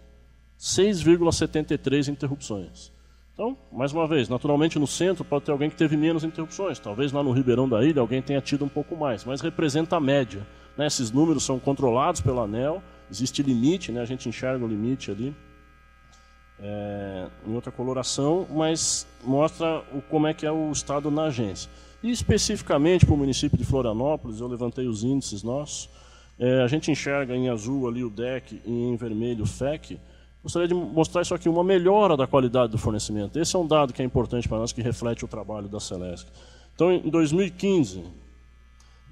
E: 6,73 interrupções. Então, mais uma vez, naturalmente no centro pode ter alguém que teve menos interrupções. Talvez lá no Ribeirão da Ilha alguém tenha tido um pouco mais, mas representa a média. Né? Esses números são controlados pela ANEEL, existe limite, né? A gente enxerga o limite ali. Em outra coloração, mas mostra como é que é o estado na agência. E especificamente para o município de Florianópolis, eu levantei os índices nossos, a gente enxerga em azul ali o DEC e em vermelho o FEC. Gostaria de mostrar isso aqui, uma melhora da qualidade do fornecimento. Esse é um dado que é importante para nós, que reflete o trabalho da Celesc. Então, em 2015,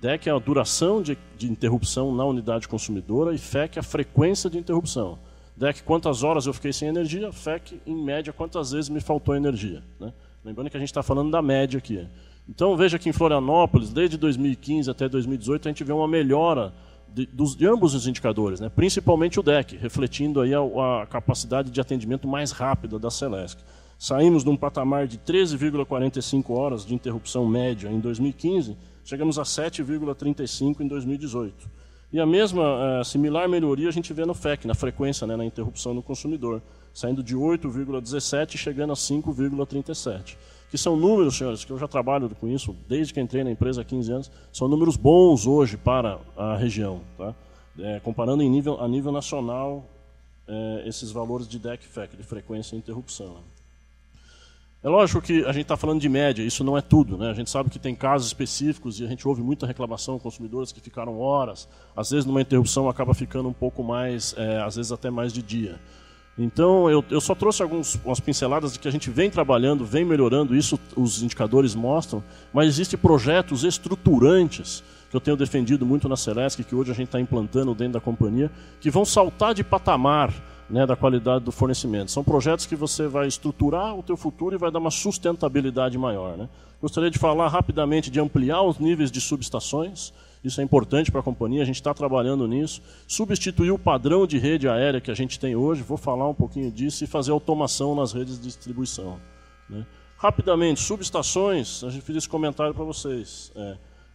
E: DEC é a duração de interrupção na unidade consumidora e FEC é a frequência de interrupção. DEC, quantas horas eu fiquei sem energia, FEC, em média, quantas vezes me faltou energia. Né? Lembrando que a gente está falando da média aqui. Então, veja que em Florianópolis, desde 2015 até 2018, a gente vê uma melhora de ambos os indicadores, né? Principalmente o DEC, refletindo aí a capacidade de atendimento mais rápida da Celesc. Saímos de um patamar de 13,45 horas de interrupção média em 2015, chegamos a 7,35 em 2018. E a mesma, similar melhoria a gente vê no FEC, na frequência, né, na interrupção no consumidor, saindo de 8,17 e chegando a 5,37. Que são números, senhores, que eu já trabalho com isso desde que entrei na empresa há 15 anos, são números bons hoje para a região. Tá? Comparando a nível nacional, esses valores de DEC-FEC, de frequência e interrupção. É lógico que a gente está falando de média, isso não é tudo. Né? A gente sabe que tem casos específicos e a gente ouve muita reclamação de consumidores que ficaram horas. Às vezes, numa interrupção, acaba ficando um pouco mais, às vezes até mais de dia. Então, eu só trouxe umas pinceladas de que a gente vem trabalhando, vem melhorando, isso os indicadores mostram, mas existem projetos estruturantes que eu tenho defendido muito na Celesc, que hoje a gente está implantando dentro da companhia, que vão saltar de patamar, né, da qualidade do fornecimento. São projetos que você vai estruturar o teu futuro e vai dar uma sustentabilidade maior. Né? Gostaria de falar rapidamente de ampliar os níveis de subestações. Isso é importante para a companhia, a gente está trabalhando nisso. Substituir o padrão de rede aérea que a gente tem hoje, vou falar um pouquinho disso, e fazer automação nas redes de distribuição. Né? Rapidamente, subestações, a gente fez esse comentário para vocês.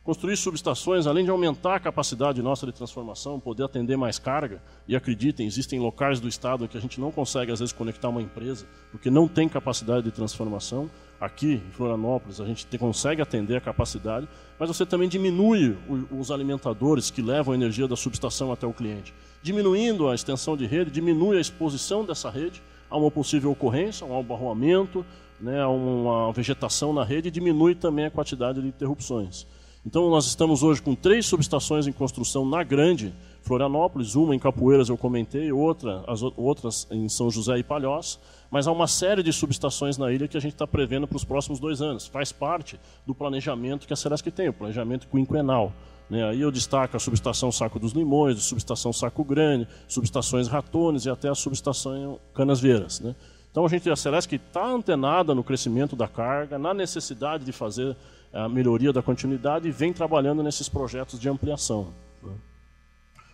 E: Construir subestações, além de aumentar a capacidade nossa de transformação, poder atender mais carga, e acreditem, existem locais do estado em que a gente não consegue, às vezes, conectar uma empresa, porque não tem capacidade de transformação. Aqui, em Florianópolis, a gente consegue atender a capacidade, mas você também diminui os alimentadores que levam a energia da subestação até o cliente. Diminuindo a extensão de rede, diminui a exposição dessa rede a uma possível ocorrência, um abarroamento, né, a uma vegetação na rede, e diminui também a quantidade de interrupções. Então, nós estamos hoje com 3 subestações em construção na Grande Florianópolis, uma em Capoeiras, eu comentei, outras em São José e Palhoça, mas há uma série de subestações na ilha que a gente está prevendo para os próximos 2 anos. Faz parte do planejamento que a Celesc tem, o planejamento quinquenal. Né? Aí eu destaco a subestação Saco dos Limões, a subestação Saco Grande, subestações Ratones e até a subestação Canasvieiras. Né? Então, a Celesc está antenada no crescimento da carga, na necessidade de fazer a melhoria da continuidade e vem trabalhando nesses projetos de ampliação.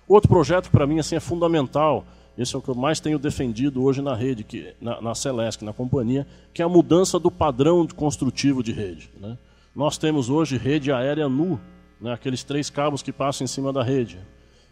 E: Outro projeto que para mim assim, é fundamental, esse é o que eu mais tenho defendido hoje na rede, na Celesc, na companhia, que é a mudança do padrão construtivo de rede. Né? Nós temos hoje rede aérea nu, né? Aqueles 3 cabos que passam em cima da rede.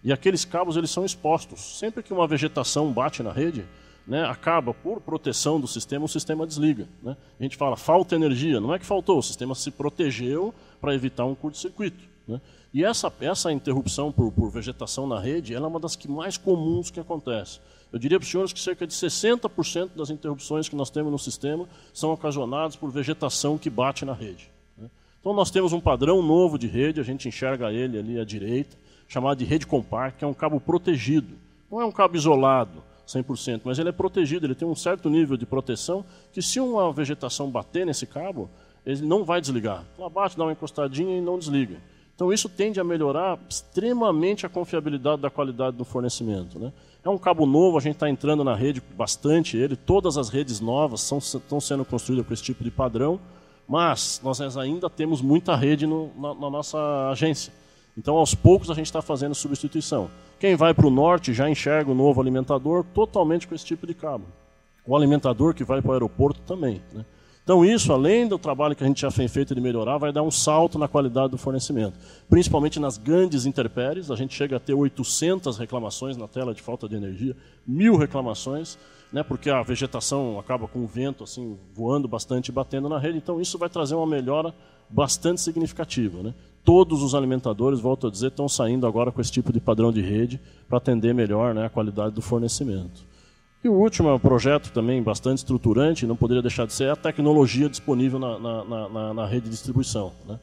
E: E aqueles cabos eles são expostos. Sempre que uma vegetação bate na rede, né, acaba, por proteção do sistema, o sistema desliga. Né? A gente fala, falta energia. Não é que faltou, o sistema se protegeu para evitar um curto-circuito. Né? E essa interrupção por vegetação na rede ela é uma das que mais comuns que acontece. Eu diria para os senhores que cerca de 60% das interrupções que nós temos no sistema são ocasionadas por vegetação que bate na rede. Né? Então nós temos um padrão novo de rede, a gente enxerga ele ali à direita, chamado de rede compacta, que é um cabo protegido. Não é um cabo isolado, 100%, mas ele é protegido, ele tem um certo nível de proteção que se uma vegetação bater nesse cabo, ele não vai desligar. Ela bate, dá uma encostadinha e não desliga. Então isso tende a melhorar extremamente a confiabilidade da qualidade do fornecimento. Né? É um cabo novo, a gente está entrando na rede bastante, todas as redes novas estão sendo construídas com esse tipo de padrão, mas nós ainda temos muita rede na nossa agência. Então, aos poucos, a gente está fazendo substituição. Quem vai para o norte já enxerga o novo alimentador totalmente com esse tipo de cabo. O alimentador que vai para o aeroporto também. Né? Então, isso, além do trabalho que a gente já tem feito de melhorar, vai dar um salto na qualidade do fornecimento. Principalmente nas grandes intempéries, a gente chega a ter 800 reclamações na tela de falta de energia, 1000 reclamações, né, porque a vegetação acaba com o vento assim, voando bastante e batendo na rede. Então, isso vai trazer uma melhora bastante significativa. Né? Todos os alimentadores, volto a dizer, estão saindo agora com esse tipo de padrão de rede para atender melhor, né, a qualidade do fornecimento. E o último projeto também bastante estruturante, não poderia deixar de ser, é a tecnologia disponível na rede de distribuição. Né?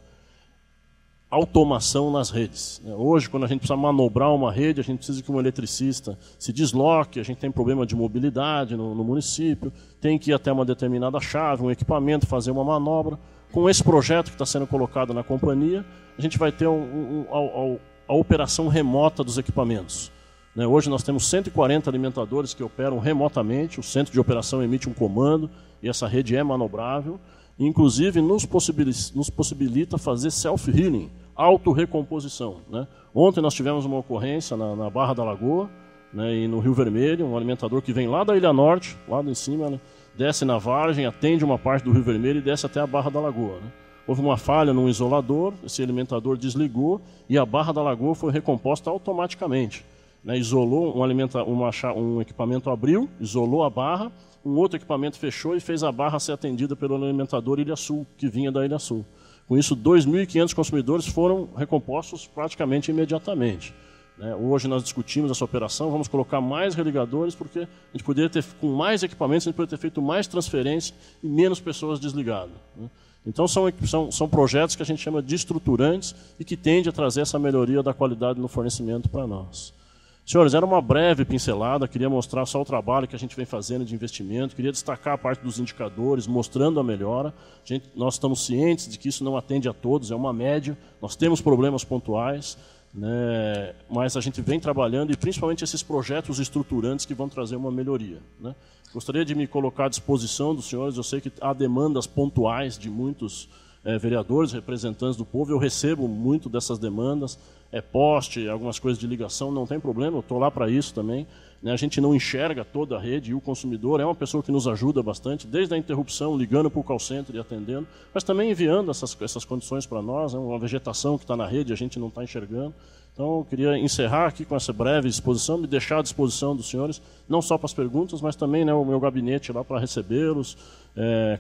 E: Automação nas redes. Hoje, quando a gente precisa manobrar uma rede, a gente precisa que um eletricista se desloque, a gente tem problema de mobilidade no município, tem que ir até uma determinada chave, um equipamento, fazer uma manobra. Com esse projeto que está sendo colocado na companhia, a gente vai ter a operação remota dos equipamentos. Hoje nós temos 140 alimentadores que operam remotamente, o centro de operação emite um comando e essa rede é manobrável. Inclusive nos possibilita fazer self-healing, auto-recomposição. Né? Ontem nós tivemos uma ocorrência na Barra da Lagoa, né, e no Rio Vermelho, um alimentador que vem lá da Ilha Norte, lá em cima, né, desce na Vargem, atende uma parte do Rio Vermelho e desce até a Barra da Lagoa. Né? houve uma falha num isolador, esse alimentador desligou e a barra da lagoa foi recomposta automaticamente. Né? Isolou um equipamento abriu, isolou a barra, um outro equipamento fechou e fez a barra ser atendida pelo alimentador Ilha Sul, que vinha da Ilha Sul. Com isso, 2.500 consumidores foram recompostos praticamente imediatamente. Hoje nós discutimos essa operação, vamos colocar mais religadores, porque a gente poderia ter, com mais equipamentos, a gente poderia ter feito mais transferência e menos pessoas desligadas. Então são projetos que a gente chama de estruturantes e que tendem a trazer essa melhoria da qualidade no fornecimento para nós. Senhores, era uma breve pincelada, queria mostrar só o trabalho que a gente vem fazendo de investimento, queria destacar a parte dos indicadores, mostrando a melhora. Nós estamos cientes de que isso não atende a todos, é uma média, nós temos problemas pontuais, né, mas a gente vem trabalhando e principalmente esses projetos estruturantes que vão trazer uma melhoria. Né. Gostaria de me colocar à disposição dos senhores, eu sei que há demandas pontuais de muitos vereadores, representantes do povo, eu recebo muito dessas demandas, poste, algumas coisas de ligação, não tem problema, eu estou lá para isso também. Né, a gente não enxerga toda a rede e o consumidor é uma pessoa que nos ajuda bastante, desde a interrupção, ligando para o call center e atendendo, mas também enviando essas condições para nós, uma vegetação que está na rede, a gente não está enxergando. Então, eu queria encerrar aqui com essa breve exposição, me deixar à disposição dos senhores, não só para as perguntas, mas também, né, o meu gabinete lá para recebê-los,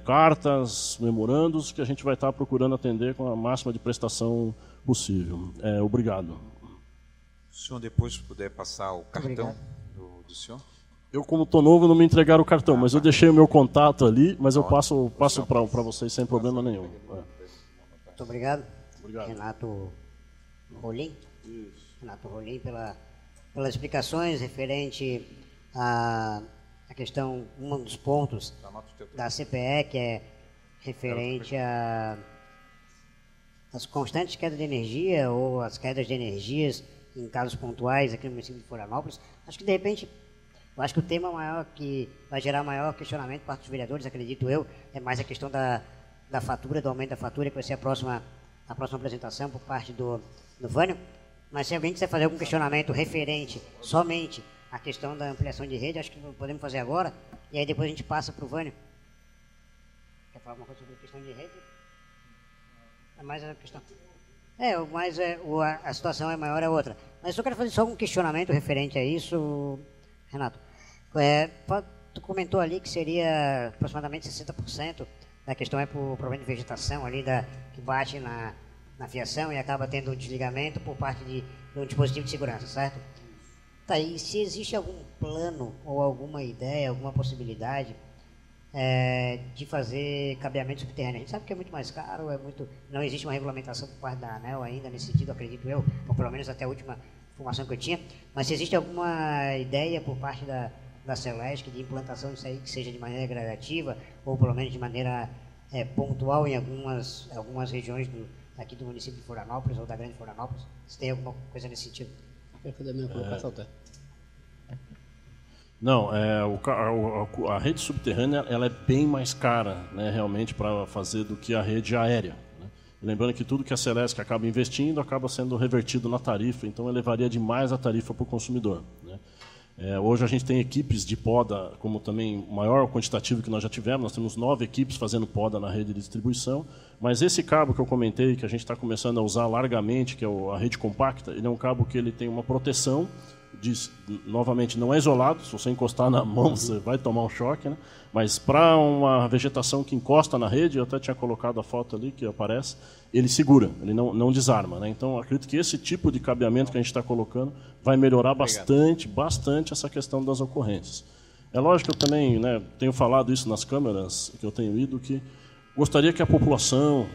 E: cartas, memorandos, que a gente vai estar procurando atender com a máxima de prestação possível. Obrigado.
B: Se o senhor depois puder passar o cartão do senhor?
E: Eu, como estou novo, não me entregaram o cartão, mas eu deixei o meu contato ali, mas eu passo para vocês sem problema nenhum.
A: Muito obrigado. Renato Rolim. Renato Rolim, pelas explicações referente à questão, um dos pontos da CPE, que é referente às constantes quedas de energia ou as quedas de energias em casos pontuais aqui no município de Florianópolis. Acho que, de repente, o tema maior que vai gerar maior questionamento por parte dos vereadores, acredito eu, é mais a questão da fatura, do aumento da fatura, que vai ser a próxima apresentação por parte do Vânio. Mas se alguém quiser fazer algum questionamento referente somente à questão da ampliação de rede, acho que podemos fazer agora, e aí depois a gente passa para o Vânio. Quer falar alguma coisa sobre a questão de rede? É mais a questão... a situação é maior, é outra. Mas eu só quero fazer só um questionamento referente a isso, Renato. Tu comentou ali que seria aproximadamente 60% da questão por problema de vegetação ali, que bate na fiação e acaba tendo um desligamento por parte de um dispositivo de segurança, certo? Tá, e se existe algum plano ou alguma ideia, alguma possibilidade de fazer cabeamento subterrâneo? A gente sabe que é muito mais caro, não existe uma regulamentação por parte da ANEEL ainda nesse sentido, acredito eu, ou pelo menos até a última informação que eu tinha, mas se existe alguma ideia por parte da Celesc de implantação disso aí, que seja de maneira gradativa, ou pelo menos de maneira pontual em algumas regiões aqui do município de Florianópolis ou da Grande Florianópolis, se tem alguma coisa nesse sentido?
C: Quer fazer a minha colocação, tá?
E: Não, a rede subterrânea ela é bem mais cara, né, realmente, para fazer do que a rede aérea. Né? Lembrando que tudo que a Celesc acaba investindo acaba sendo revertido na tarifa, então elevaria demais a tarifa para o consumidor. Né? Hoje a gente tem equipes de poda, como também o maior quantitativo que nós já tivemos, nós temos 9 equipes fazendo poda na rede de distribuição, mas esse cabo que eu comentei, que a gente está começando a usar largamente, que é a rede compacta, ele é um cabo que ele tem uma proteção, novamente não é isolado, se você encostar na mão você vai tomar um choque, né? Mas para uma vegetação que encosta na rede, eu até tinha colocado a foto ali que aparece, ele segura, ele não desarma. Né? Então acredito que esse tipo de cabeamento que a gente está colocando vai melhorar bastante essa questão das ocorrências. É lógico que eu também, né, tenho falado isso nas câmeras que eu tenho ido, que gostaria que a população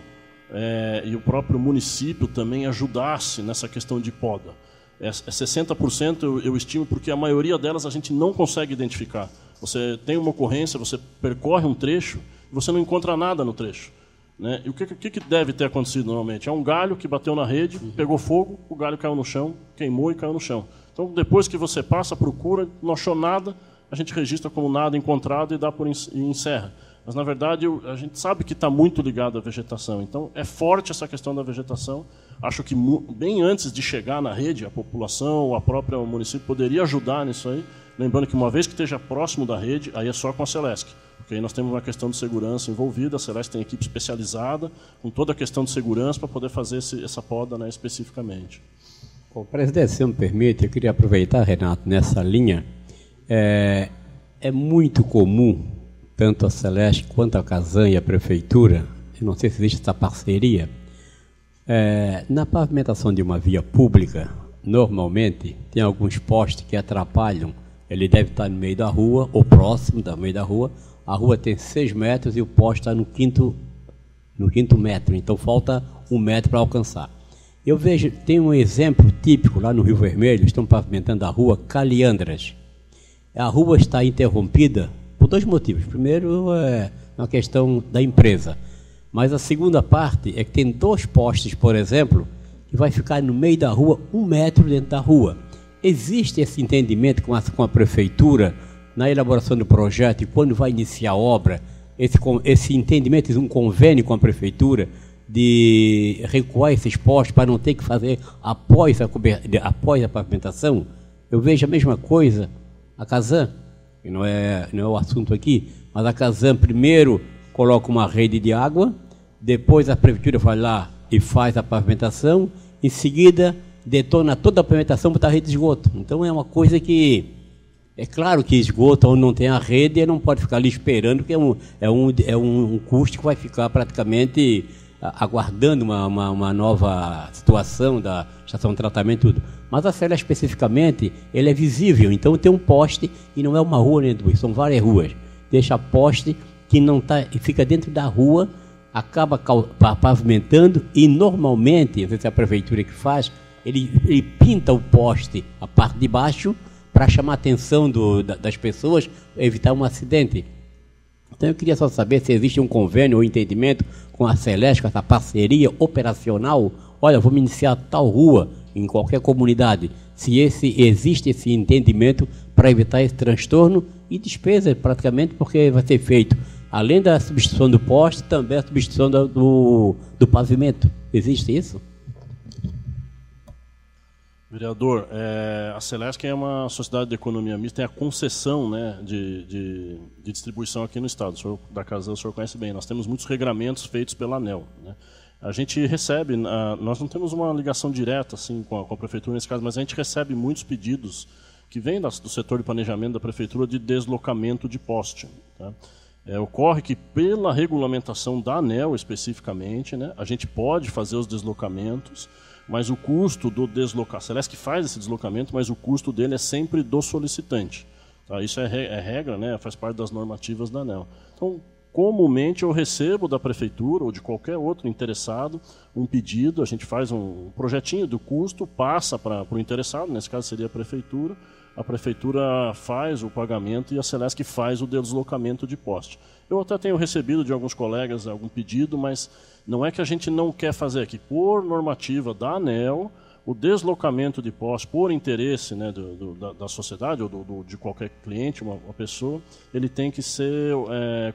E: e o próprio município também ajudasse nessa questão de poda. 60% eu estimo, porque a maioria delas a gente não consegue identificar. Você tem uma ocorrência, você percorre um trecho e você não encontra nada no trecho. Né? E o que deve ter acontecido normalmente? É um galho que bateu na rede, pegou fogo, o galho caiu no chão, queimou e caiu no chão. Então, depois que você passa, procura, não achou nada, a gente registra como nada encontrado e dá por e encerra. Mas, na verdade, a gente sabe que está muito ligado à vegetação. Então, é forte essa questão da vegetação. Acho que, bem antes de chegar na rede, a população, a própria município poderia ajudar nisso aí. Lembrando que, uma vez que esteja próximo da rede, aí é só com a Celesc. Porque aí nós temos uma questão de segurança envolvida, a Celesc tem equipe especializada com toda a questão de segurança para poder fazer essa poda, né, especificamente.
C: Bom, presidente, se me permite, eu queria aproveitar, Renato, nessa linha. É muito comum, tanto a Celesc quanto a Casan e a Prefeitura, eu não sei se existe essa parceria, na pavimentação de uma via pública, normalmente tem alguns postes que atrapalham. Ele deve estar no meio da rua, ou próximo do meio da rua. A rua tem 6 metros e o poste está no quinto metro, então falta 1 metro para alcançar. Eu vejo, tem um exemplo típico lá no Rio Vermelho, estão pavimentando a rua Caliandras. A rua está interrompida por 2 motivos. Primeiro, é uma questão da empresa. Mas a segunda parte é que tem 2 postes, por exemplo, que vai ficar no meio da rua, 1 metro dentro da rua. Existe esse entendimento com a prefeitura na elaboração do projeto e quando vai iniciar a obra, esse entendimento, um convênio com a prefeitura de recuar esses postes para não ter que fazer após a pavimentação? Eu vejo a mesma coisa. A Casan, que não é o assunto aqui, mas a Casan primeiro coloca uma rede de água, depois a prefeitura vai lá e faz a pavimentação, em seguida detona toda a pavimentação para a rede de esgoto. Então é uma coisa que, é claro que esgoto onde não tem a rede, ele não pode ficar ali esperando, porque é um custo que vai ficar praticamente aguardando uma nova situação da estação de tratamento e tudo. Mas a Celesc especificamente, ele é visível, então tem um poste e não é uma rua nem 2, são várias ruas. Deixa poste que não tá, fica dentro da rua, acaba pavimentando e normalmente, não sei se é a prefeitura que faz, ele pinta o poste, a parte de baixo, para chamar a atenção das pessoas, evitar um acidente. Então eu queria só saber se existe um convênio ou entendimento com a Celesc, com essa parceria operacional. Olha, vamos iniciar tal rua em qualquer comunidade. Se existe esse entendimento para evitar esse transtorno e despesa praticamente, porque vai ser feito, além da substituição do poste, também a substituição do pavimento. Existe isso?
E: Vereador, a Celesc é uma sociedade de economia mista, tem a concessão, né, de distribuição aqui no Estado. O senhor da Casan, o senhor conhece bem. Nós temos muitos regramentos feitos pela ANEEL, né? A gente recebe, nós não temos uma ligação direta assim, com a Prefeitura nesse caso, mas a gente recebe muitos pedidos que vêm do setor de planejamento da Prefeitura de deslocamento de poste. Tá? Ocorre que, pela regulamentação da ANEEL especificamente, né, a gente pode fazer os deslocamentos, mas o custo do deslocamento, a Celesc faz esse deslocamento, mas o custo dele é sempre do solicitante. Tá? Isso é regra, né, faz parte das normativas da ANEEL. Então, comumente eu recebo da prefeitura ou de qualquer outro interessado um pedido, a gente faz um projetinho do custo, passa para o interessado, nesse caso seria a prefeitura faz o pagamento e a Celesc faz o deslocamento de poste. Eu até tenho recebido de alguns colegas algum pedido, mas não é que a gente não quer fazer aqui. Por normativa da ANEEL, o deslocamento de poste, por interesse, né, da sociedade ou de qualquer cliente, uma pessoa, ele tem que ser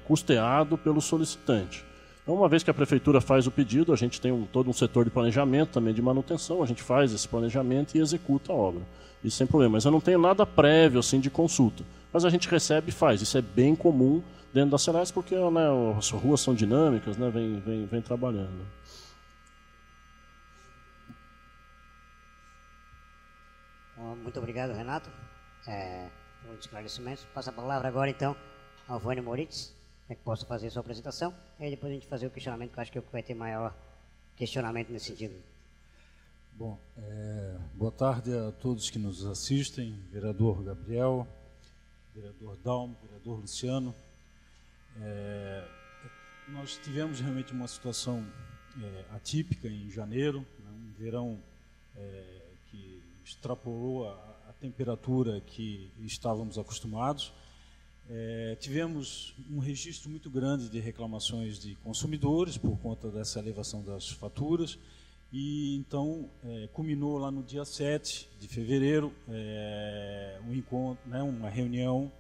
E: custeado pelo solicitante. Então, uma vez que a prefeitura faz o pedido, a gente tem todo um setor de planejamento, também de manutenção, a gente faz esse planejamento e executa a obra. Isso sem problema. Mas eu não tenho nada prévio assim, de consulta. Mas a gente recebe e faz. Isso é bem comum dentro da Celesc, porque, né, as ruas são dinâmicas, né, vem trabalhando.
A: Muito obrigado, Renato, pelos esclarecimentos. Passo a palavra agora, então, ao Vânia Moritz, para que possa fazer a sua apresentação, e aí depois a gente fazer o questionamento, que eu acho que vai ter maior questionamento nesse sentido.
F: Bom, boa tarde a todos que nos assistem, vereador Gabriel, vereador Dalmo, vereador Luciano. Nós tivemos realmente uma situação atípica em janeiro, né, um verão que extrapolou a temperatura que estávamos acostumados. Tivemos um registro muito grande de reclamações de consumidores por conta dessa elevação das faturas e então culminou lá no dia 7 de fevereiro um encontro, né, uma reunião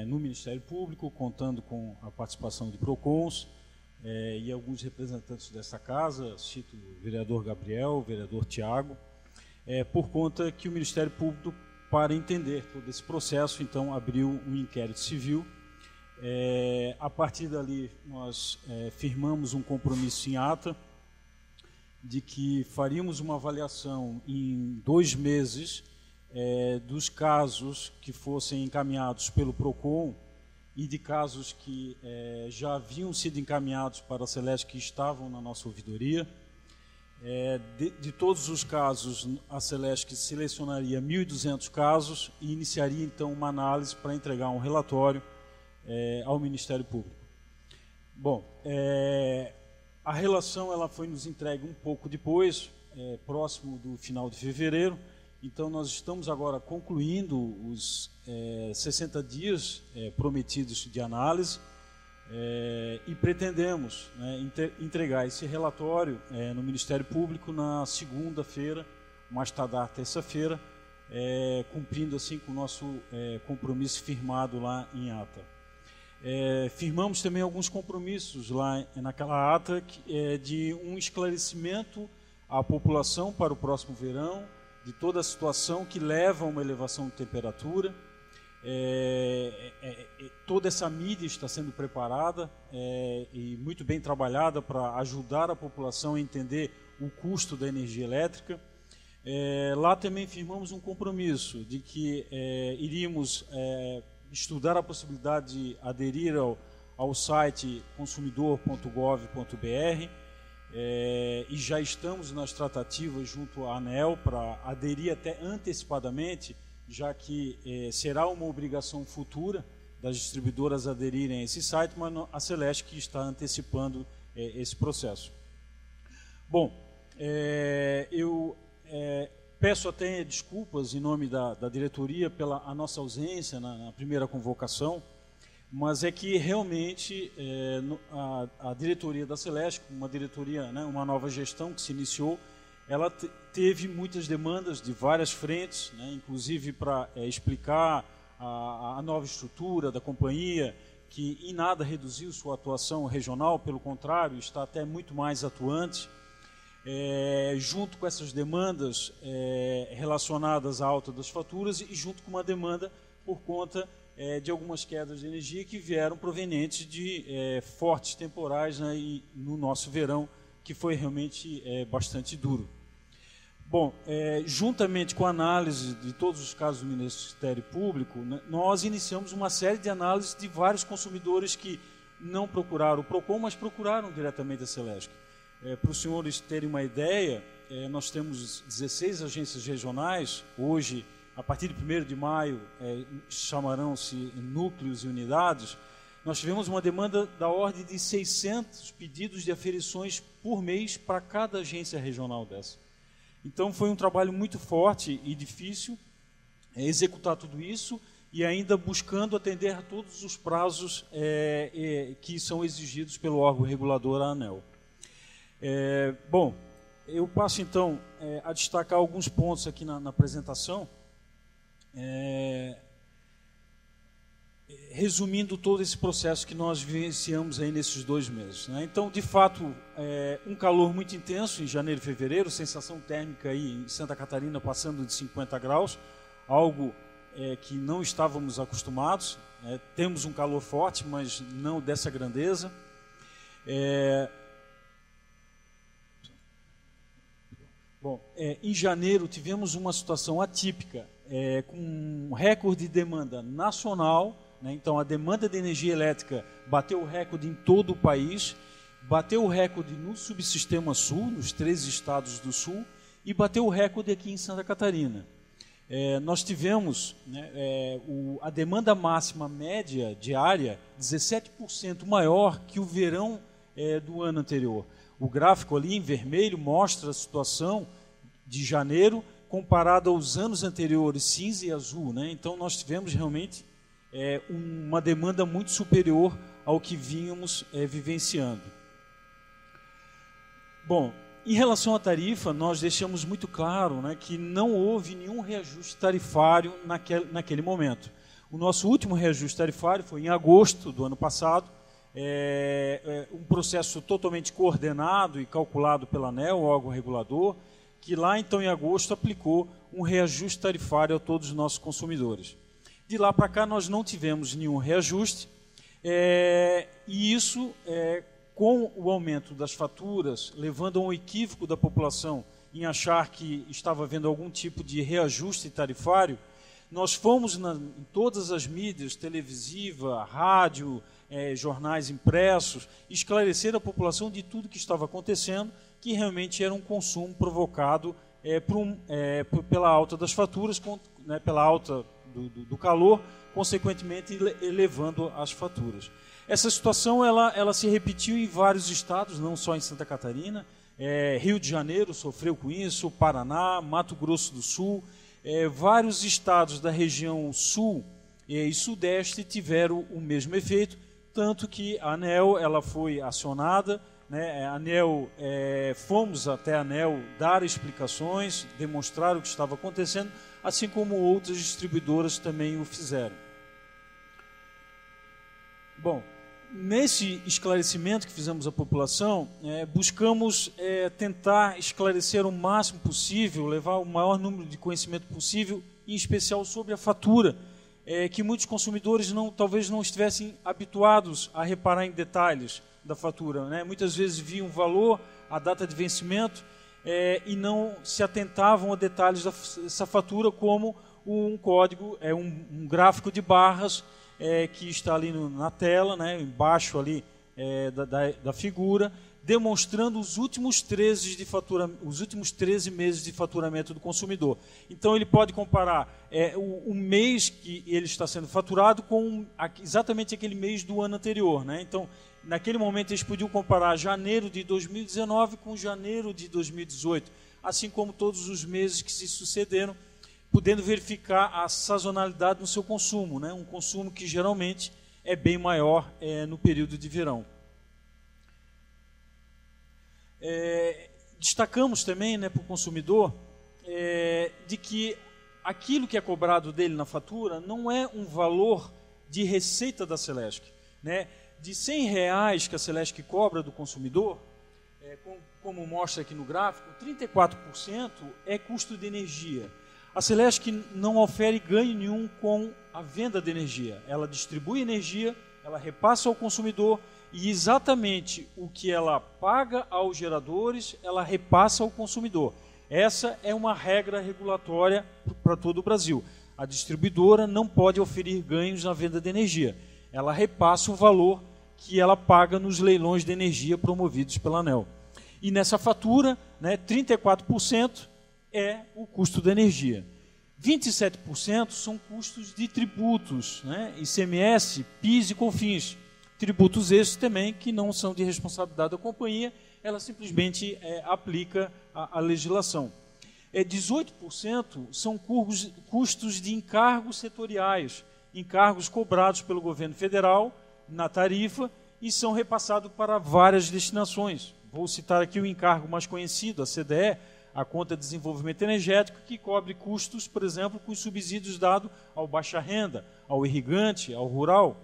F: no Ministério Público, contando com a participação de PROCONs e alguns representantes dessa casa, cito o vereador Gabriel, o vereador Tiago, por conta que o Ministério Público, para entender todo esse processo, então abriu um inquérito civil A partir dali, nós firmamos um compromisso em ata de que faríamos uma avaliação em 2 meses dos casos que fossem encaminhados pelo PROCON e de casos que já haviam sido encaminhados para a Celesc, que estavam na nossa ouvidoria. De todos os casos, a Celesc selecionaria 1.200 casos e iniciaria, então, uma análise para entregar um relatório ao Ministério Público. Bom, a relação ela foi nos entregue um pouco depois, próximo do final de fevereiro. Então, nós estamos agora concluindo os 60 dias prometidos de análise e pretendemos, né, entregar esse relatório no Ministério Público na segunda-feira, mais tardar terça-feira, cumprindo assim com o nosso compromisso firmado lá em ata. Firmamos também alguns compromissos lá naquela ata de um esclarecimento à população para o próximo verão, de toda a situação que leva a uma elevação de temperatura. Toda essa mídia está sendo preparada e muito bem trabalhada para ajudar a população a entender o custo da energia elétrica. Lá também firmamos um compromisso de que iríamos estudar a possibilidade de aderir ao site consumidor.gov.br e já estamos nas tratativas junto à ANEEL para aderir até antecipadamente, já que será uma obrigação futura das distribuidoras aderirem a esse site, mas a Celesc que está antecipando esse processo. Bom, eu peço até desculpas em nome da diretoria pela a nossa ausência na primeira convocação, mas é que realmente a diretoria da Celesc, uma diretoria, né, uma nova gestão que se iniciou, ela teve muitas demandas de várias frentes, né, inclusive para explicar a nova estrutura da companhia, que em nada reduziu sua atuação regional, pelo contrário, está até muito mais atuante. Junto com essas demandas relacionadas à alta das faturas e junto com uma demanda por conta de algumas quedas de energia que vieram provenientes de fortes temporais, né, e no nosso verão, que foi realmente bastante duro. Bom, juntamente com a análise de todos os casos do Ministério Público, né, nós iniciamos uma série de análises de vários consumidores que não procuraram o PROCON, mas procuraram diretamente a Celesc. Para os senhores terem uma ideia, nós temos 16 agências regionais. Hoje, a partir de 1º de maio, chamarão-se núcleos e unidades. Nós tivemos uma demanda da ordem de 600 pedidos de aferições por mês para cada agência regional dessa. Então, foi um trabalho muito forte e difícil executar tudo isso e ainda buscando atender a todos os prazos que são exigidos pelo órgão regulador, a ANEEL. Bom, eu passo então a destacar alguns pontos aqui na apresentação, resumindo todo esse processo que nós vivenciamos aí nesses 2 meses, né? Então, de fato, um calor muito intenso em janeiro e fevereiro, sensação térmica aí em Santa Catarina passando de 50 graus, algo que não estávamos acostumados. Temos um calor forte, mas não dessa grandeza. Bom, em janeiro tivemos uma situação atípica, com um recorde de demanda nacional, né? Então a demanda de energia elétrica bateu o recorde em todo o país, bateu o recorde no subsistema sul, nos 3 estados do sul, e bateu o recorde aqui em Santa Catarina. Nós tivemos, né, a demanda máxima média diária 17% maior que o verão do ano anterior. O gráfico ali em vermelho mostra a situação de janeiro comparado aos anos anteriores, cinza e azul, né? Então, nós tivemos realmente uma demanda muito superior ao que vínhamos vivenciando. Bom, em relação à tarifa, nós deixamos muito claro, né, que não houve nenhum reajuste tarifário naquele momento. O nosso último reajuste tarifário foi em agosto do ano passado, um processo totalmente coordenado e calculado pela ANEEL, o órgão regulador, que lá então em agosto aplicou um reajuste tarifário a todos os nossos consumidores. De lá para cá nós não tivemos nenhum reajuste, E isso, com o aumento das faturas, levando a um equívoco da população em achar que estava havendo algum tipo de reajuste tarifário, nós fomos em todas as mídias, televisiva, rádio, jornais impressos, esclarecer a população de tudo que estava acontecendo, que realmente era um consumo provocado pela alta das faturas, né, pela alta do calor, consequentemente elevando as faturas. Essa situação ela se repetiu em vários estados, não só em Santa Catarina. Rio de Janeiro sofreu com isso, Paraná, Mato Grosso do Sul, vários estados da região sul e sudeste tiveram o mesmo efeito, tanto que a ANEEL ela foi acionada, né? A ANEEL, fomos até a ANEEL dar explicações, demonstrar o que estava acontecendo, assim como outras distribuidoras também o fizeram. Bom, nesse esclarecimento que fizemos à população, buscamos tentar esclarecer o máximo possível, levar o maior número de conhecimento possível, em especial sobre a fatura, que muitos consumidores talvez não estivessem habituados a reparar em detalhes da fatura, né? Muitas vezes viam o valor, a data de vencimento, e não se atentavam a detalhes dessa fatura, como um código, um gráfico de barras, que está ali na tela, né, embaixo ali da figura, demonstrando os últimos 13 meses de faturamento do consumidor. Então ele pode comparar o mês que ele está sendo faturado com exatamente aquele mês do ano anterior, né? Então, naquele momento eles podiam comparar janeiro de 2019 com janeiro de 2018, assim como todos os meses que se sucederam, podendo verificar a sazonalidade no seu consumo, né? Um consumo que geralmente é bem maior no período de verão. Destacamos também, né, para o consumidor de que aquilo que é cobrado dele na fatura não é um valor de receita da Celesc, né? De R$100 que a Celesc cobra do consumidor, como mostra aqui no gráfico, 34% é custo de energia. A Celesc não ofere ganho nenhum com a venda de energia. Ela distribui energia, ela repassa ao consumidor e exatamente o que ela paga aos geradores, ela repassa ao consumidor. Essa é uma regra regulatória para todo o Brasil. A distribuidora não pode oferir ganhos na venda de energia. Ela repassa o valor que ela paga nos leilões de energia promovidos pela ANEEL. E nessa fatura, né, 34% é o custo da energia. 27% são custos de tributos, né, ICMS, PIS e COFINS. Tributos esses também que não são de responsabilidade da companhia, ela simplesmente aplica a legislação. 18% são custos de encargos setoriais, encargos cobrados pelo governo federal na tarifa e são repassados para várias destinações. Vou citar aqui o encargo mais conhecido, a CDE, a Conta de Desenvolvimento Energético, que cobre custos, por exemplo, com os subsídios dados ao baixa renda, ao irrigante, ao rural.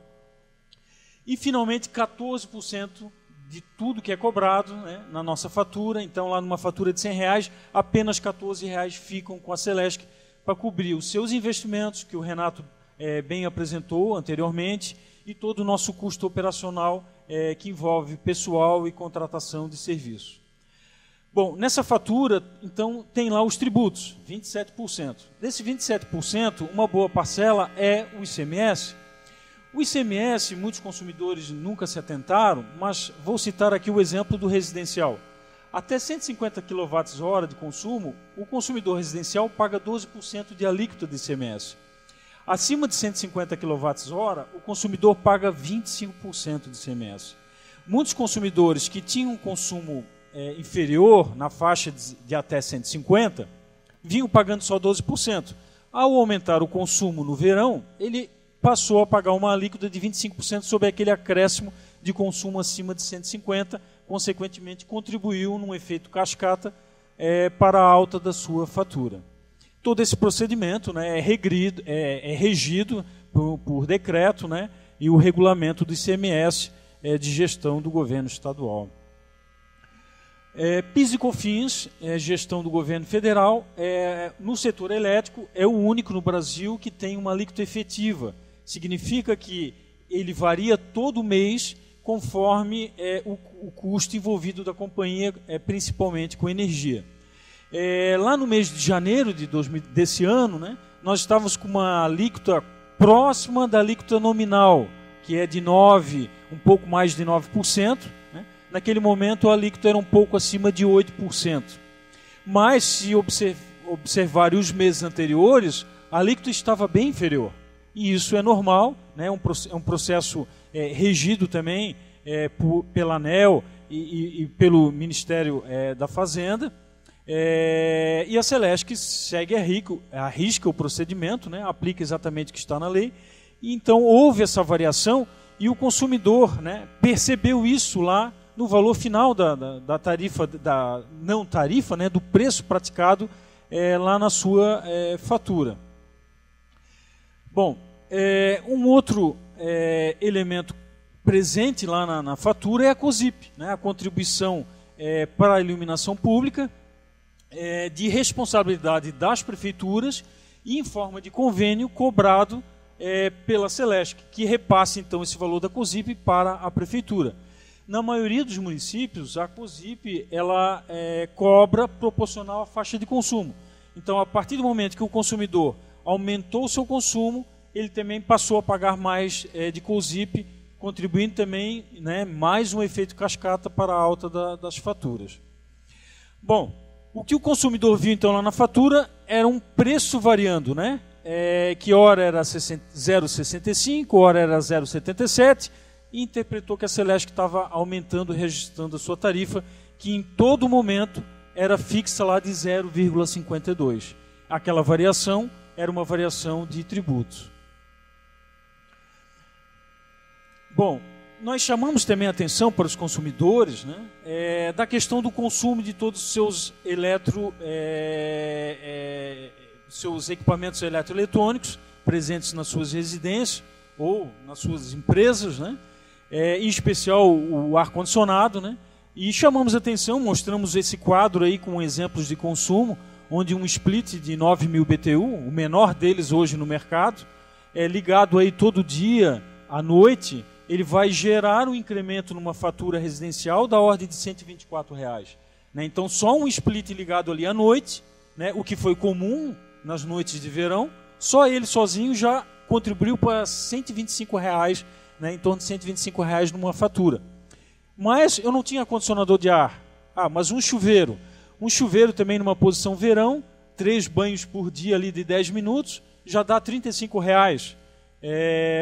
F: E, finalmente, 14% de tudo que é cobrado, né, na nossa fatura. Então, lá numa fatura de R$100, apenas R$14 ficam com a Celesc para cobrir os seus investimentos, que o Renato bem apresentou anteriormente, e todo o nosso custo operacional que envolve pessoal e contratação de serviço. Bom, nessa fatura, então, tem lá os tributos, 27%. Desse 27%, uma boa parcela é o ICMS. O ICMS, muitos consumidores nunca se atentaram, mas vou citar aqui o exemplo do residencial. Até 150 kWh de consumo, o consumidor residencial paga 12% de alíquota de ICMS. Acima de 150 kWh, o consumidor paga 25% de ICMS. Muitos consumidores que tinham um consumo inferior, na faixa de até 150, vinham pagando só 12%. Ao aumentar o consumo no verão, ele passou a pagar uma alíquota de 25% sobre aquele acréscimo de consumo acima de 150, consequentemente contribuiu num efeito cascata para a alta da sua fatura. Todo esse procedimento, né, é regido por decreto, né, e o regulamento do ICMS de gestão do governo estadual. PIS e COFINS, gestão do governo federal, no setor elétrico é o único no Brasil que tem uma alíquota efetiva. Significa que ele varia todo mês conforme o custo envolvido da companhia, principalmente com energia. Lá no mês de janeiro desse ano, né, nós estávamos com uma alíquota próxima da alíquota nominal, que é de 9%, um pouco mais de 9%. Né? Naquele momento a alíquota era um pouco acima de 8%. Mas, se observarem os meses anteriores, a alíquota estava bem inferior. E isso é normal, né? É um processo regido também pela ANEEL e pelo Ministério da Fazenda. E a Celesc segue a risca o procedimento, né? Aplica exatamente o que está na lei. E então houve essa variação e o consumidor, né, percebeu isso lá no valor final da tarifa, da não tarifa, né, do preço praticado lá na sua fatura. Bom, um outro elemento presente lá na fatura é a COSIP, né, a contribuição para a iluminação pública, de responsabilidade das prefeituras e em forma de convênio cobrado pela Celesc, que repassa então esse valor da COSIP para a prefeitura. Na maioria dos municípios, a COSIP ela cobra proporcional à faixa de consumo. Então, a partir do momento que o consumidor aumentou o seu consumo, ele também passou a pagar mais de COSIP, contribuindo também, né, mais um efeito cascata para a alta das faturas. Bom, o que o consumidor viu então lá na fatura era um preço variando, né? Que hora era 0,65, hora era 0,77, e interpretou que a Celesc estava aumentando, registrando a sua tarifa, que em todo momento era fixa lá de 0,52. Aquela variação era uma variação de tributos. Bom, nós chamamos também a atenção para os consumidores, né, da questão do consumo de todos os seus seus equipamentos eletroeletrônicos presentes nas suas residências ou nas suas empresas, né, em especial o ar-condicionado, né, e chamamos a atenção, mostramos esse quadro aí com exemplos de consumo, onde um split de 9.000 BTU, o menor deles hoje no mercado, ligado aí todo dia à noite, ele vai gerar um incremento numa fatura residencial da ordem de R$ 124. Né? Então, só um split ligado ali à noite, né, o que foi comum nas noites de verão, só ele sozinho já contribuiu para R$ 125, né, em torno de R$ 125 numa fatura. Mas eu não tinha condicionador de ar. Mas um chuveiro. Um chuveiro também numa posição verão, 3 banhos por dia ali de 10 minutos, já dá R$ 35.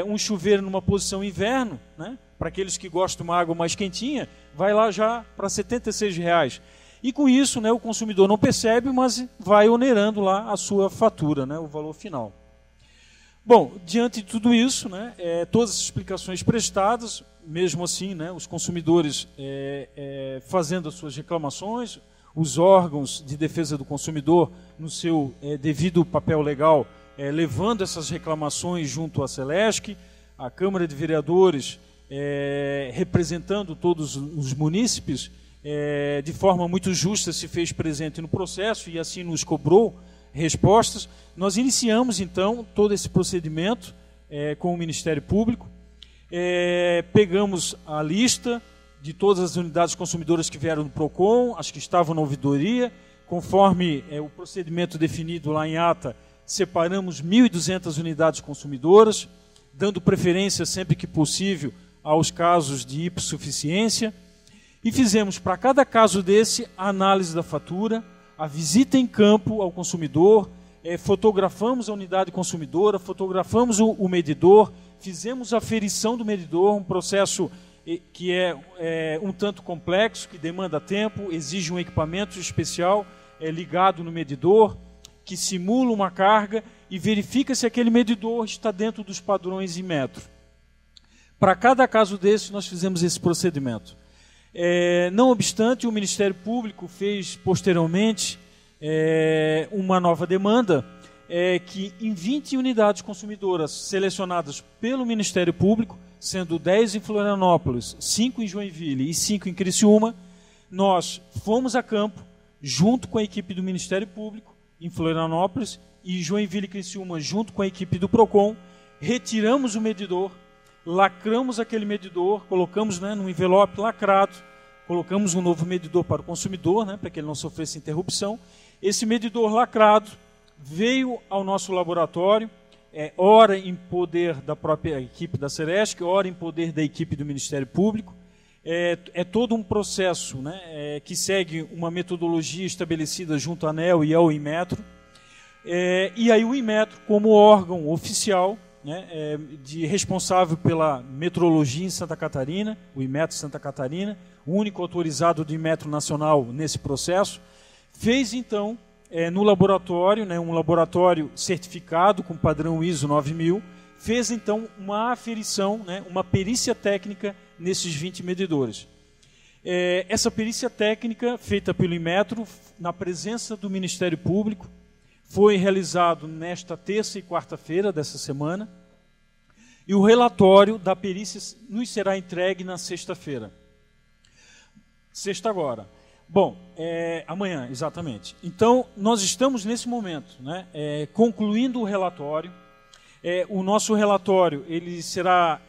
F: Um chuveiro numa posição inverno, né, para aqueles que gostam de uma água mais quentinha, vai lá já para R$ 76. E com isso, né, o consumidor não percebe, mas vai onerando lá a sua fatura, né, o valor final. Bom, diante de tudo isso, né, todas as explicações prestadas, mesmo assim, né, os consumidores fazendo as suas reclamações, os órgãos de defesa do consumidor, no seu devido papel legal, levando essas reclamações junto à Celesc, a Câmara de Vereadores representando todos os munícipes, de forma muito justa se fez presente no processo e assim nos cobrou respostas. Nós iniciamos então todo esse procedimento com o Ministério Público, pegamos a lista de todas as unidades consumidoras que vieram do PROCON, as que estavam na ouvidoria, conforme o procedimento definido lá em ata, separamos 1.200 unidades consumidoras, dando preferência sempre que possível aos casos de hipossuficiência, e fizemos para cada caso desse a análise da fatura, a visita em campo ao consumidor, fotografamos a unidade consumidora, fotografamos o medidor, fizemos a aferição do medidor, um processo que é um tanto complexo, que demanda tempo, exige um equipamento especial ligado no medidor, que simula uma carga e verifica se aquele medidor está dentro dos padrões em metro. Para cada caso desse, nós fizemos esse procedimento. Não obstante, o Ministério Público fez posteriormente uma nova demanda, que em 20 unidades consumidoras selecionadas pelo Ministério Público, sendo 10 em Florianópolis, 5 em Joinville e 5 em Criciúma, nós fomos a campo, junto com a equipe do Ministério Público, em Florianópolis, e Joinville e Criciúma, junto com a equipe do PROCON, retiramos o medidor, lacramos aquele medidor, colocamos, né, num envelope lacrado, colocamos um novo medidor para o consumidor, né, para que ele não sofresse interrupção. Esse medidor lacrado veio ao nosso laboratório, ora em poder da própria equipe da Celesc, ora em poder da equipe do Ministério Público. É todo um processo, né, que segue uma metodologia estabelecida junto à ANEEL e ao Inmetro. E aí o Inmetro, como órgão oficial, né, responsável pela metrologia em Santa Catarina, o Inmetro Santa Catarina, o único autorizado do Inmetro Nacional nesse processo, fez então no laboratório, né, um laboratório certificado com padrão ISO 9000, fez então uma aferição, né, uma perícia técnica nesses 20 medidores. Essa perícia técnica, feita pelo Inmetro, na presença do Ministério Público, foi realizado nesta terça e quarta-feira dessa semana, e o relatório da perícia nos será entregue na sexta-feira. Sexta agora. Bom, amanhã, exatamente. Então, nós estamos nesse momento, né, concluindo o relatório. O nosso relatório ele será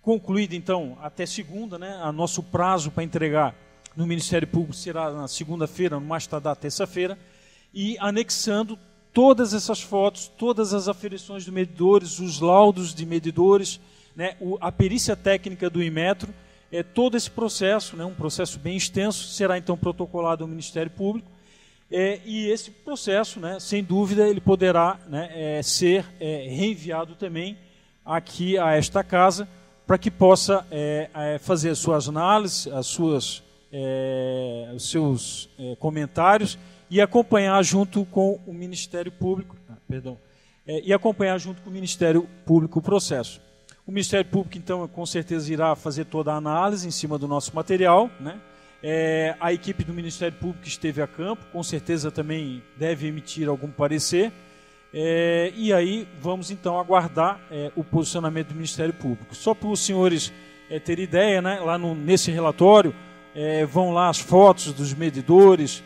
F: concluído, então, até segunda, né? O nosso prazo para entregar no Ministério Público será na segunda-feira, no mais tardar terça-feira, e anexando todas essas fotos, todas as aferições de medidores, os laudos de medidores, né? A perícia técnica do Inmetro, todo esse processo, né? Um processo bem extenso, será então protocolado ao Ministério Público, e esse processo, né, sem dúvida, ele poderá, né, ser reenviado também aqui a esta casa, para que possa fazer as suas análises, os seus comentários e acompanhar junto com o Ministério Público, o processo. O Ministério Público, então, com certeza irá fazer toda a análise em cima do nosso material, né? A equipe do Ministério Público que esteve a campo, com certeza também deve emitir algum parecer, e aí vamos então aguardar o posicionamento do Ministério Público. Só para os senhores terem ideia, né, lá nesse relatório vão lá as fotos dos medidores,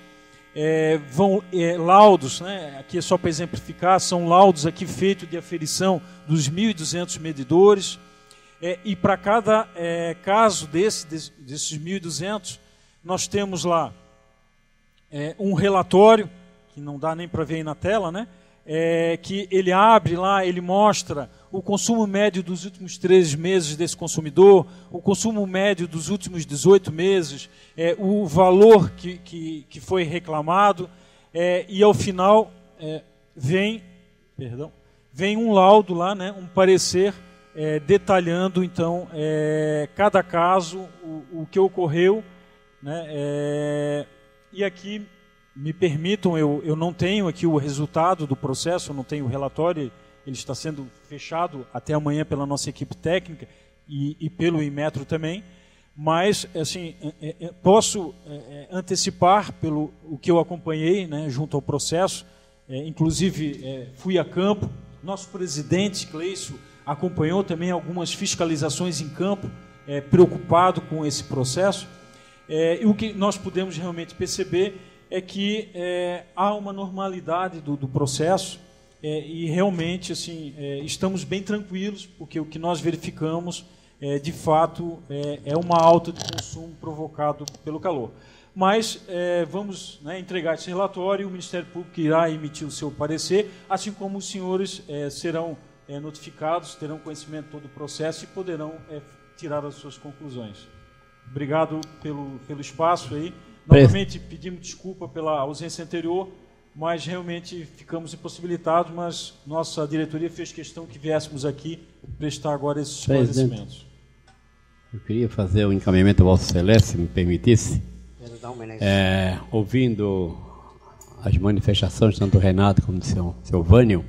F: vão laudos, né, aqui é só para exemplificar, são laudos aqui feitos de aferição dos 1.200 medidores, e para cada caso desses 1.200, nós temos lá um relatório, que não dá nem para ver aí na tela, né, que ele abre lá, ele mostra o consumo médio dos últimos 13 meses desse consumidor, o consumo médio dos últimos 18 meses, o valor que foi reclamado, e ao final vem um laudo lá, né, um parecer detalhando então cada caso, o que ocorreu, né, e aqui me permitam, eu não tenho aqui o resultado do processo, eu não tenho o relatório, ele está sendo fechado até amanhã pela nossa equipe técnica e pelo Inmetro também, mas assim, posso antecipar pelo o que eu acompanhei, né, junto ao processo, inclusive fui a campo, nosso presidente Cleício acompanhou também algumas fiscalizações em campo, preocupado com esse processo, e o que nós pudemos realmente perceber é que há uma normalidade do processo, e realmente assim, estamos bem tranquilos, porque o que nós verificamos, de fato, é uma alta de consumo provocado pelo calor. Mas vamos, né, entregar esse relatório e o Ministério Público irá emitir o seu parecer, assim como os senhores serão notificados, terão conhecimento de todo o processo e poderão tirar as suas conclusões. Obrigado pelo espaço aí. Novamente pedimos desculpa pela ausência anterior, mas realmente ficamos impossibilitados, mas nossa diretoria fez questão que viéssemos aqui prestar agora esses esclarecimentos.
C: Eu queria fazer um encaminhamento ao Vossa Excelência, se me permitisse. Ouvindo as manifestações, tanto do Renato como do seu Vânio,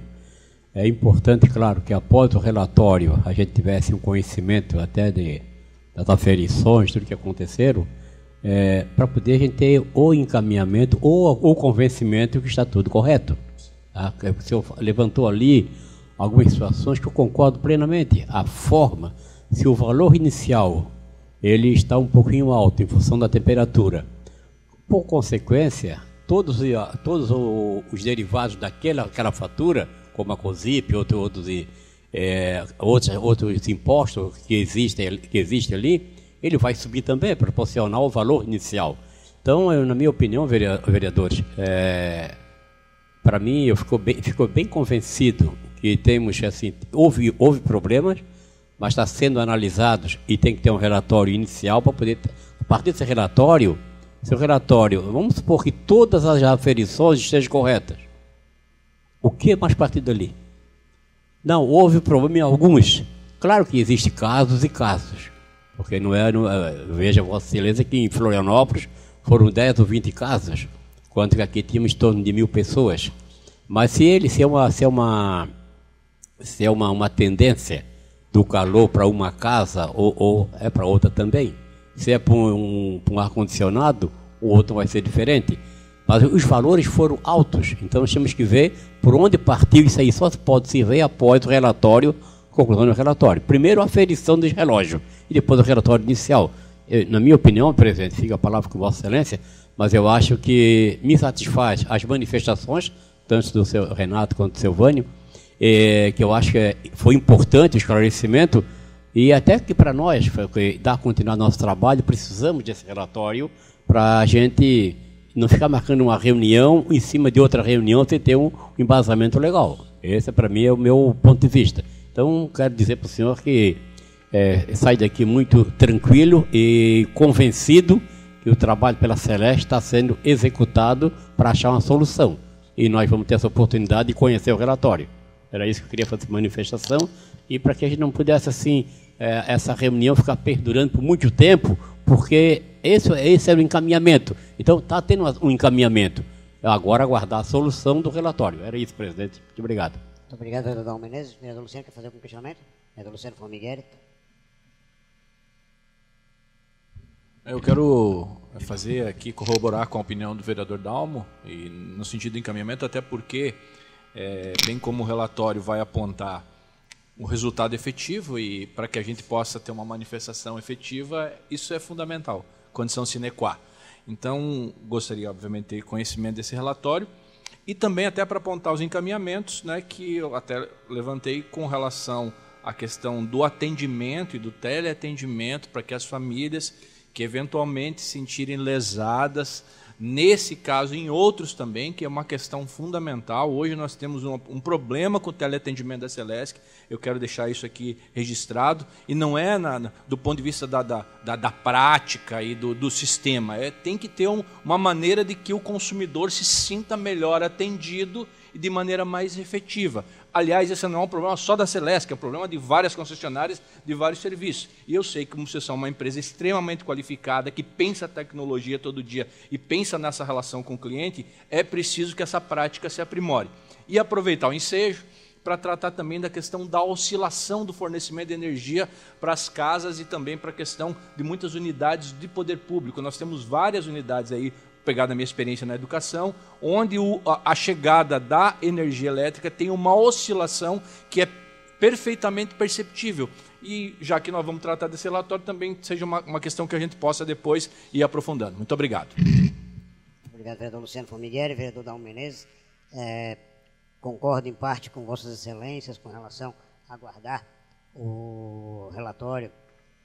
C: é importante, claro, que após o relatório a gente tivesse um conhecimento até das aferições, tudo que aconteceram, para poder a gente ter o encaminhamento ou o convencimento que está tudo correto. Tá? O senhor levantou ali algumas situações que eu concordo plenamente. A forma, se o valor inicial ele está um pouquinho alto em função da temperatura, por consequência, todos os derivados daquela fatura, como a COSIP e outros, outros impostos que existem ali, ele vai subir também, proporcional ao valor inicial. Então, na minha opinião, vereadores, para mim, eu fico bem convencido que temos, assim, houve problemas, mas está sendo analisados e tem que ter um relatório inicial para poder, a partir desse relatório, vamos supor que todas as aferições estejam corretas. O que é mais partir dali? Não, houve problema em alguns. Claro que existem casos e casos, porque veja Vossa Excelência que em Florianópolis foram 10 ou 20 casos, quanto que aqui tínhamos em torno de 1.000 pessoas. Mas se é uma tendência do calor para uma casa ou é para outra também, se é para um ar-condicionado, o outro vai ser diferente. Mas os valores foram altos, então nós temos que ver por onde partiu isso aí. Só pode se ver após o relatório, conclusão do relatório. Primeiro a aferição dos relógios e depois o relatório inicial. Na minha opinião, presidente, fica a palavra com Vossa Excelência, mas eu acho que me satisfaz as manifestações, tanto do seu Renato quanto do seu Vânio, que eu acho que foi importante o esclarecimento, e até que para nós, dar continuidade ao nosso trabalho, precisamos desse relatório para a gente não ficar marcando uma reunião em cima de outra reunião sem ter um embasamento legal. Esse, para mim, é o meu ponto de vista. Então, quero dizer para o senhor que sai daqui muito tranquilo e convencido que o trabalho pela Celeste está sendo executado para achar uma solução. E nós vamos ter essa oportunidade de conhecer o relatório. Era isso que eu queria fazer manifestação, e para que a gente não pudesse, assim, essa reunião ficar perdurando por muito tempo, porque esse era o encaminhamento. Então, está tendo um encaminhamento. Agora, aguardar a solução do relatório. Era isso, presidente. Muito obrigado.
A: Muito obrigado, vereador Dalmo Menezes. Vereador Luciano, quer fazer algum questionamento? Vereador Luciano Formigueri.
D: Eu quero fazer aqui, corroborar com a opinião do vereador Dalmo, e no sentido de encaminhamento, até porque, bem como o relatório vai apontar o resultado efetivo, e para que a gente possa ter uma manifestação efetiva, isso é fundamental, condição sine qua. Então, gostaria, obviamente, de ter conhecimento desse relatório, e também até para apontar os encaminhamentos, né, que eu até levantei com relação à questão do atendimento e do teleatendimento, para que as famílias que eventualmente se sentirem lesadas, nesse caso e em outros também, que é uma questão fundamental. Hoje nós temos um problema com o teleatendimento da Celesc, eu quero deixar isso aqui registrado, e não é do ponto de vista da prática e do sistema, tem que ter uma maneira de que o consumidor se sinta melhor atendido e de maneira mais efetiva. Aliás, esse não é um problema só da Celesc, é um problema de várias concessionárias, de vários serviços. E eu sei que, como vocês são uma empresa extremamente qualificada, que pensa a tecnologia todo dia e pensa nessa relação com o cliente, é preciso que essa prática se aprimore. E aproveitar o ensejo para tratar também da questão da oscilação do fornecimento de energia para as casas e também para a questão de muitas unidades de poder público. Nós temos várias unidades aí, pegar da minha experiência na educação, onde a chegada da energia elétrica tem uma oscilação que é perfeitamente perceptível. E já que nós vamos tratar desse relatório, também seja uma questão que a gente possa depois ir aprofundando. Muito obrigado.
A: Obrigado, vereador Luciano Formigueri, vereador Dalmo Menezes. Concordo em parte com Vossas Excelências com relação a aguardar o relatório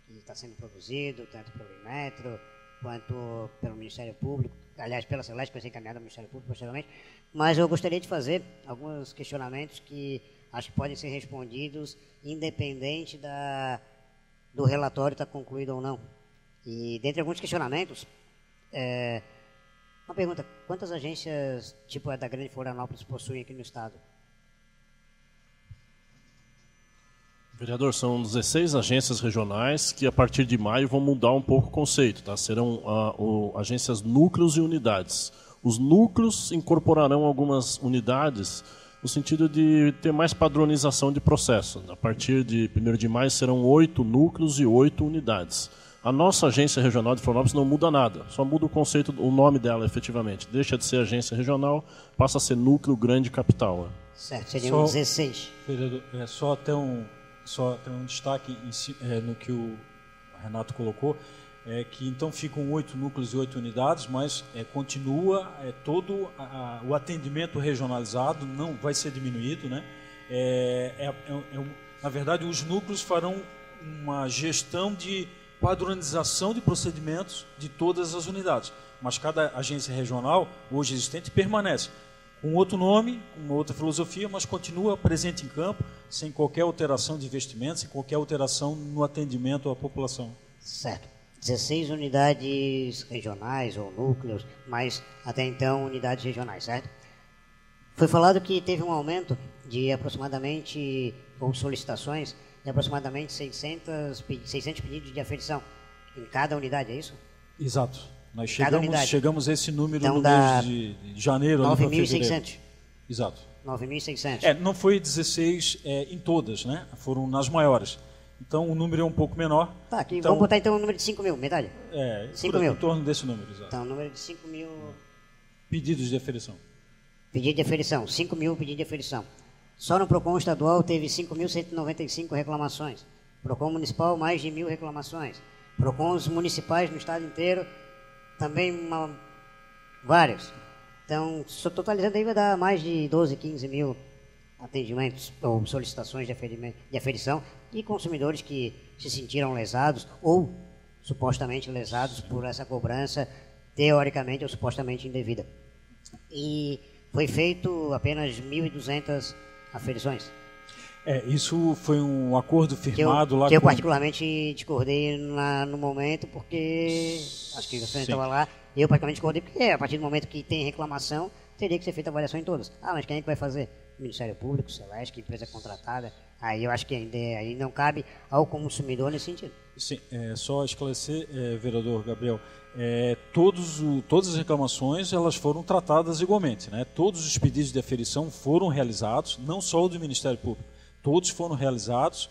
A: que está sendo produzido, tanto pelo Inmetro quanto pelo Ministério Público, aliás, pela Celeste, que vai ser encaminhado ao Ministério Público posteriormente, mas eu gostaria de fazer alguns questionamentos que acho que podem ser respondidos independente do relatório estar concluído ou não. E dentre alguns questionamentos, uma pergunta: quantas agências tipo a da Grande Florianópolis possuem aqui no estado?
E: Vereador, são 16 agências regionais que a partir de maio vão mudar um pouco o conceito, tá? Serão agências núcleos e unidades. Os núcleos incorporarão algumas unidades no sentido de ter mais padronização de processo. A partir de 1º de maio serão 8 núcleos e 8 unidades. A nossa agência regional de Florianópolis não muda nada, só muda o conceito, o nome dela efetivamente. Deixa de ser agência regional, passa a ser núcleo grande capital.
A: Certo, seriam 16.
F: Vereador, só tem um destaque no que o Renato colocou, que então ficam 8 núcleos e 8 unidades, mas continua todo o atendimento regionalizado, não vai ser diminuído, né? Na verdade, os núcleos farão uma gestão de padronização de procedimentos de todas as unidades. Mas cada agência regional, hoje existente, permanece com outro nome, com uma outra filosofia, mas continua presente em campo, sem qualquer alteração de investimentos, sem qualquer alteração no atendimento à população.
A: Certo. 16 unidades regionais ou núcleos, mas até então unidades regionais, certo? Foi falado que teve um aumento de aproximadamente, ou solicitações, de aproximadamente 600 pedidos de aferição em cada unidade, é isso?
F: Exato. Nós
A: Cada
F: chegamos a esse número
A: Então
F: no
A: dá
F: mês de janeiro.
A: 9.600.
F: Exato.
A: 9.600.
F: Não foi 16 em todas, né? Foram nas maiores. Então o número é um pouco menor.
A: Tá, aqui,
F: então,
A: vamos botar então o número de 5 mil, metade? 5 mil.
F: Em torno desse número, exato.
A: Então, o número de 5 mil
F: Pedidos de aferição.
A: pedidos de aferição, 5 mil pedidos de aferição. Só no PROCON estadual teve 5.195 reclamações. PROCON municipal, mais de 1.000 reclamações. PROCONs municipais no estado inteiro, também vários. Então, totalizando aí vai dar mais de 12, 15 mil atendimentos ou solicitações de aferição de consumidores que se sentiram lesados ou supostamente lesados por essa cobrança teoricamente ou supostamente indevida. E foi feito apenas 1.200 aferições.
F: Isso foi um acordo firmado lá
A: que eu particularmente discordei no momento, porque acho que você estava lá, eu particularmente discordei, porque a partir do momento que tem reclamação, teria que ser feita avaliação em todas. Mas quem é que vai fazer? Ministério Público, Celesc, empresa contratada. Aí eu acho que ainda aí não cabe ao consumidor nesse sentido.
F: Sim, só esclarecer, vereador Gabriel, todas as reclamações elas foram tratadas igualmente, né? Todos os pedidos de aferição foram realizados, não só o do Ministério Público, todos foram realizados.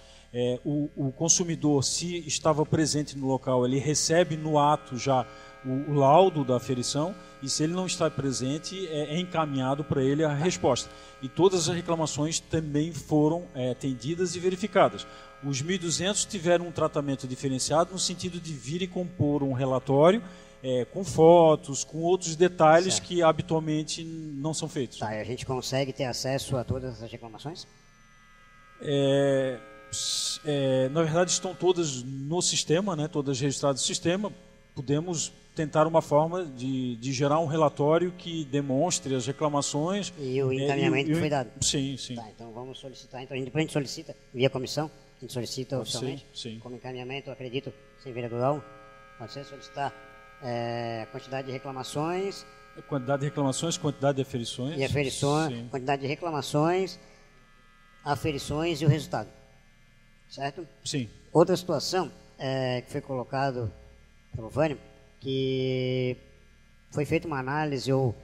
F: O consumidor, se estava presente no local, ele recebe no ato já o laudo da aferição, e se ele não está presente, é encaminhado para ele a resposta. E todas as reclamações também foram atendidas e verificadas. Os 1.200 tiveram um tratamento diferenciado no sentido de vir e compor um relatório com fotos, com outros detalhes que habitualmente não são feitos.
A: Tá, e a gente consegue ter acesso a todas as reclamações?
F: Na verdade, estão todas no sistema, né? Todas registradas no sistema. Podemos tentar uma forma de gerar um relatório que demonstre as reclamações.
A: E o encaminhamento que foi dado.
F: Sim, sim.
A: Tá, então vamos solicitar. Então, depois a gente solicita via comissão, a gente solicita
F: Pode
A: oficialmente.
F: sim.
A: Como encaminhamento, eu acredito, sem vereador, pode ser solicitar a quantidade de reclamações.
F: Quantidade de reclamações, quantidade de aferições.
A: E aferições,
F: sim.
A: quantidade de reclamações, aferições e o resultado. Certo?
F: Sim.
A: Outra situação que foi colocado pelo Vânio, que foi feita uma análise ou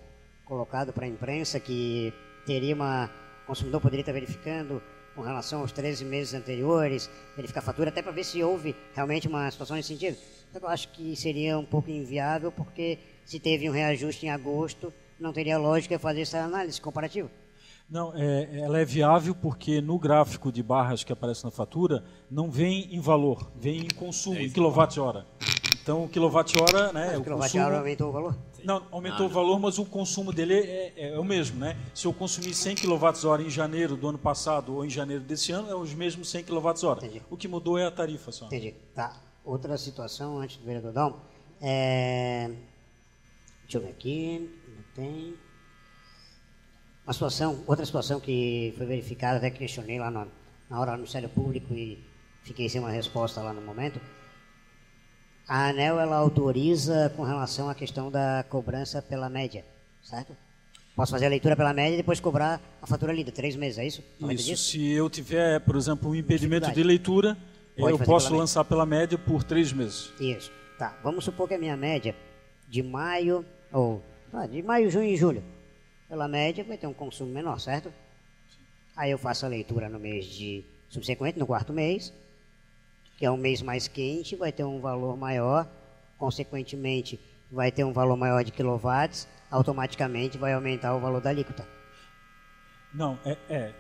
A: colocado para a imprensa que o consumidor poderia estar verificando com relação aos 13 meses anteriores, verificar a fatura, até para ver se houve realmente uma situação nesse sentido. Então, eu acho que seria um pouco inviável, porque se teve um reajuste em agosto, não teria lógica fazer essa análise comparativa.
F: Não, ela é viável porque no gráfico de barras que aparece na fatura, não vem em valor, vem em consumo, em quilowatt-hora. Então, o quilowatt-hora, né?
A: O quilowatt-hora aumentou o valor?
F: Não, aumentou o valor, mas o consumo dele é o mesmo, né? Se eu consumir 100 kWh em janeiro do ano passado ou em janeiro desse ano, é os mesmos 100 kWh. O que mudou é a tarifa só.
A: Entendi. Tá. Outra situação, antes do vereador Dalmo, deixa eu ver aqui, tem... Outra situação que foi verificada, até questionei lá na hora do Ministério Público e fiquei sem uma resposta lá no momento. A ANEEL, ela autoriza com relação à questão da cobrança pela média, certo? Posso fazer a leitura pela média e depois cobrar a fatura lida, 3 meses, é isso?
F: Isso, se eu tiver, por exemplo, um impedimento de leitura, eu posso lançar pela média por 3 meses.
A: Isso, tá. Vamos supor que a minha média de maio, junho e julho, pela média vai ter um consumo menor, certo? Aí eu faço a leitura no mês subsequente, no 4º mês, que é um mês mais quente, vai ter um valor maior, consequentemente vai ter um valor maior de quilowatts, automaticamente vai aumentar o valor da alíquota.
F: Não,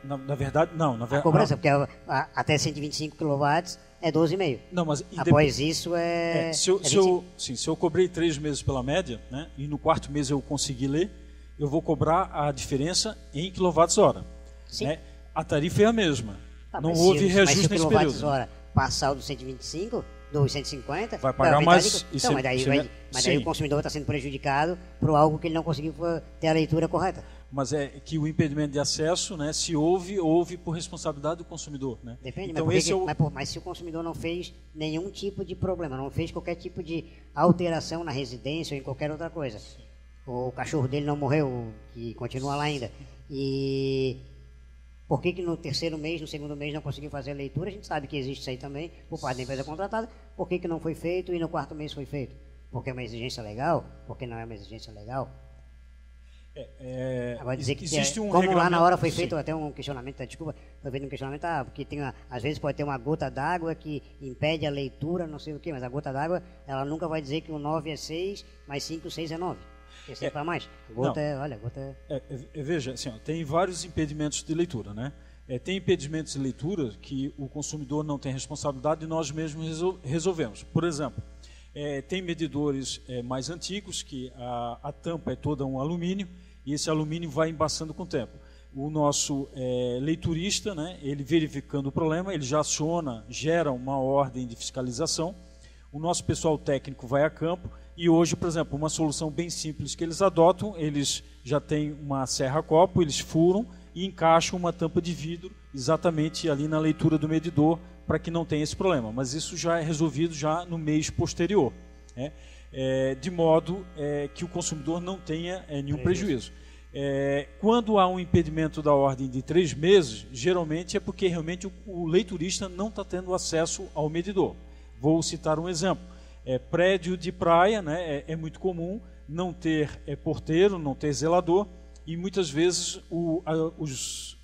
F: na verdade, não.
A: A cobrança, porque até 125 quilowatts é 12,5.
F: Não, mas
A: após isso
F: se eu cobrei 3 meses pela média, né, e no 4º mês eu consegui ler, eu vou cobrar a diferença em quilowatts-hora.
A: Sim.
F: Né? A tarifa é a mesma. não houve reajuste
A: nesse período. Mas se o quilowatt-hora passar do 125, dos 150...
F: Vai pagar mais...
A: Então, mas daí o consumidor está sendo prejudicado por algo que ele não conseguiu ter a leitura correta.
F: Mas é que o impedimento de acesso, né, se houve por responsabilidade do consumidor. Né?
A: Depende,
F: então,
A: mas se o consumidor não fez nenhum tipo de problema, não fez qualquer tipo de alteração na residência ou em qualquer outra coisa, o cachorro dele não morreu, que continua lá ainda, e por que no terceiro mês, no segundo mês não conseguiu fazer a leitura? A gente sabe que existe isso aí também, por parte da empresa contratada. Por que não foi feito e no quarto mês foi feito? Porque é uma exigência legal? Porque não é uma exigência legal? Agora dizer que
F: existe um
A: como lá na hora foi feito até um questionamento, desculpa, foi feito um questionamento, porque às vezes pode ter uma gota d'água que impede a leitura, não sei o quê, mas a gota d'água, ela nunca vai dizer que o 9 é 6, mais 5, 6 é 9. Esse é para mais.
F: Veja, assim, tem vários impedimentos de leitura, né? Tem impedimentos de leitura que o consumidor não tem responsabilidade e nós mesmos resolvemos. Por exemplo, tem medidores mais antigos que a tampa é toda um alumínio e esse alumínio vai embaçando com o tempo. O nosso leiturista, né, ele verificando o problema, ele já aciona, gera uma ordem de fiscalização. O nosso pessoal técnico vai a campo e hoje, por exemplo, uma solução bem simples que eles adotam, eles já têm uma serra-copo, eles furam e encaixam uma tampa de vidro exatamente ali na leitura do medidor para que não tenha esse problema. Mas isso já é resolvido já no mês posterior, né? De modo que o consumidor não tenha nenhum prejuízo. Quando há um impedimento da ordem de 3 meses, geralmente é porque realmente o leiturista não está tendo acesso ao medidor. Vou citar um exemplo. Prédio de praia, né, é muito comum não ter porteiro, não ter zelador, e muitas vezes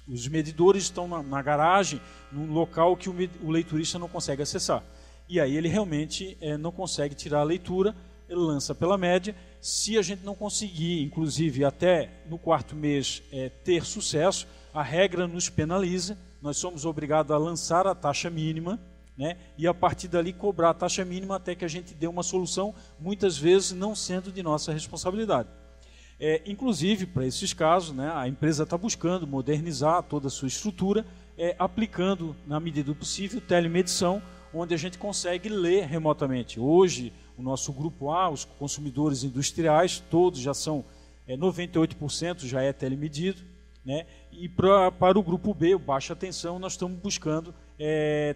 F: os medidores estão na garagem, num local que o leiturista não consegue acessar. E aí ele realmente não consegue tirar a leitura, ele lança pela média. Se a gente não conseguir, inclusive até no quarto mês, ter sucesso, a regra nos penaliza, nós somos obrigados a lançar a taxa mínima, né, e a partir dali cobrar a taxa mínima até que a gente dê uma solução, muitas vezes não sendo de nossa responsabilidade. Inclusive, para esses casos, né, a empresa está buscando modernizar toda a sua estrutura, aplicando, na medida do possível, telemedição, onde a gente consegue ler remotamente. Hoje, o nosso grupo A, os consumidores industriais, todos já são 98% já é telemedido, né? E para o grupo B, o baixa tensão, nós estamos buscando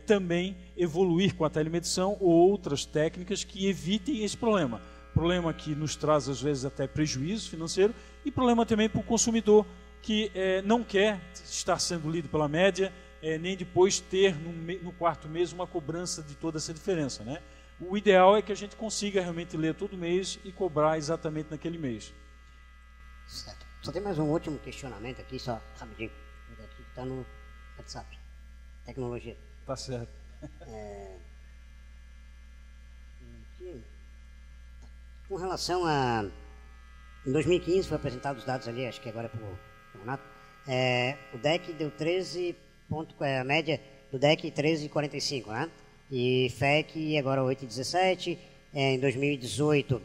F: também evoluir com a telemedição ou outras técnicas que evitem esse problema. Problema que nos traz, às vezes, até prejuízo financeiro e problema também para o consumidor que não quer estar sendo lido pela média, nem depois ter no quarto mês uma cobrança de toda essa diferença, né? O ideal é que a gente consiga realmente ler todo mês e cobrar exatamente naquele mês.
A: Certo. Só tem mais um último questionamento aqui, só rapidinho. Aqui está no WhatsApp. Tecnologia.
F: Tá certo.
A: Com relação a... Em 2015 foi apresentado os dados ali, acho que agora para o Renato. O DEC deu 13 a média do DEC 13,45, né? E FEC agora 8,17. Em 2018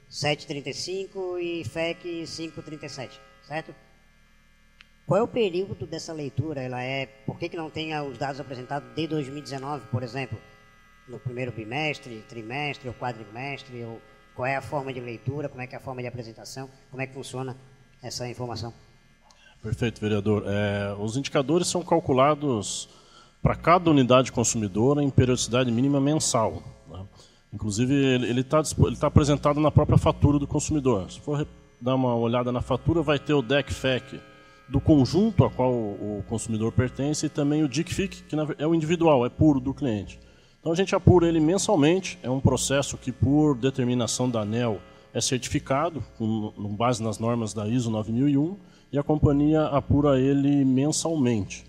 A: 7,35 e FEC 5,37, certo? Qual é o período dessa leitura? Por que não tem os dados apresentados de 2019, por exemplo? No primeiro bimestre, trimestre ou quadrimestre? Ou qual é a forma de leitura? Como é que é a forma de apresentação? Como é que funciona essa informação?
E: Perfeito, vereador. Os indicadores são calculados para cada unidade consumidora em periodicidade mínima mensal, né? Inclusive, ele tá apresentado na própria fatura do consumidor. Se for dar uma olhada na fatura, vai ter o DEC-FEC do conjunto a qual o consumidor pertence e também o DIC-FIC, que é o individual, é puro do cliente. Então, a gente apura ele mensalmente. É um processo que, por determinação da ANEEL, é certificado, com base nas normas da ISO 9001, e a companhia apura ele mensalmente.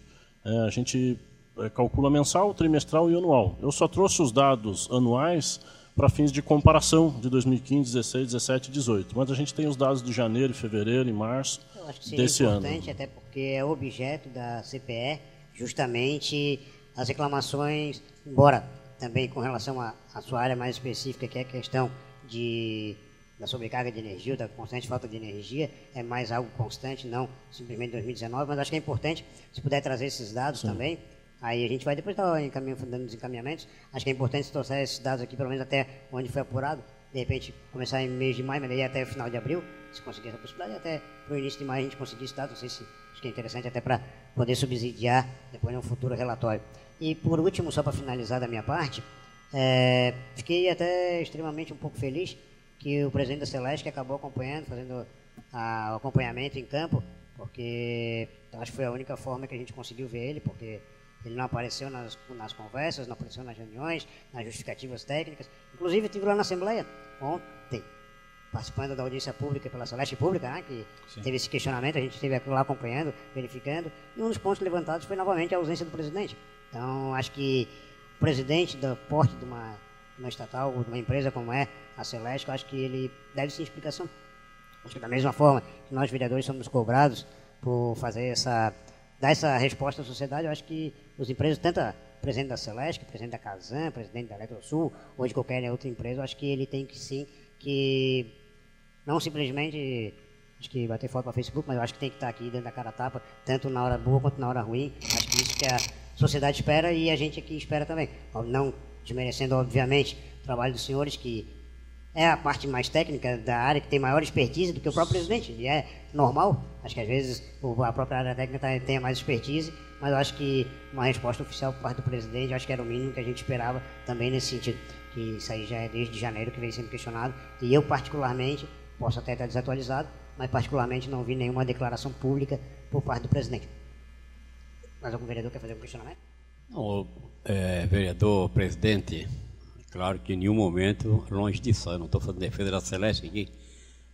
E: A gente calcula mensal, trimestral e anual. Eu só trouxe os dados anuais para fins de comparação de 2015, 16, 17 e 18. Mas a gente tem os dados de janeiro, fevereiro e março desse ano.
A: Eu acho que seria importante, até porque é objeto da CPE, justamente as reclamações, embora também com relação à sua área mais específica, que é a questão de da sobrecarga de energia, da constante falta de energia, é mais algo constante, não simplesmente 2019, mas acho que é importante, se puder trazer esses dados também, aí a gente vai depois estar dando os encaminhamentos, acho que é importante se trouxer esses dados aqui, pelo menos até onde foi apurado, de repente começar em mês de maio, mas daí até final de abril, se conseguir essa possibilidade, até para o início de maio a gente conseguir esse dado, não sei se acho que é interessante até para poder subsidiar depois no futuro relatório. E por último, só para finalizar da minha parte, fiquei até extremamente um pouco feliz que o presidente da Celesc acabou acompanhando, fazendo o acompanhamento em campo, porque acho que foi a única forma que a gente conseguiu ver ele, porque ele não apareceu nas conversas, não apareceu nas reuniões, nas justificativas técnicas. Inclusive, eu estive lá na Assembleia ontem, participando da audiência pública pela Celesc Pública, né, que teve esse questionamento, a gente esteve lá acompanhando, verificando, e um dos pontos levantados foi novamente a ausência do presidente. Então, acho que o presidente do porte de uma estatal, ou de uma empresa como é a Celesc, eu acho que ele deve sim explicação. Acho que da mesma forma que nós vereadores somos cobrados por dar essa resposta à sociedade, eu acho que os empresas, tanto o presidente da Celesc, o presidente da Casan, o presidente da Eletrosul, ou de qualquer outra empresa, eu acho que ele tem que sim, que não simplesmente acho que bater foto para Facebook, mas eu acho que tem que estar aqui dentro da cara a tapa, tanto na hora boa quanto na hora ruim. Acho que isso que a sociedade espera e a gente aqui espera também. Não desmerecendo, obviamente, o trabalho dos senhores, que é a parte mais técnica da área, que tem maior expertise do que o próprio presidente. E é normal, acho que às vezes a própria área técnica tenha mais expertise, mas eu acho que uma resposta oficial por parte do presidente, acho que era o mínimo que a gente esperava também nesse sentido. Que isso aí já é desde janeiro que vem sendo questionado. E eu, particularmente, posso até estar desatualizado, mas particularmente não vi nenhuma declaração pública por parte do presidente. Mais algum vereador quer fazer um questionamento?
C: Não, vereador, presidente, claro que em nenhum momento, longe disso, eu não estou fazendo defesa da Celeste aqui,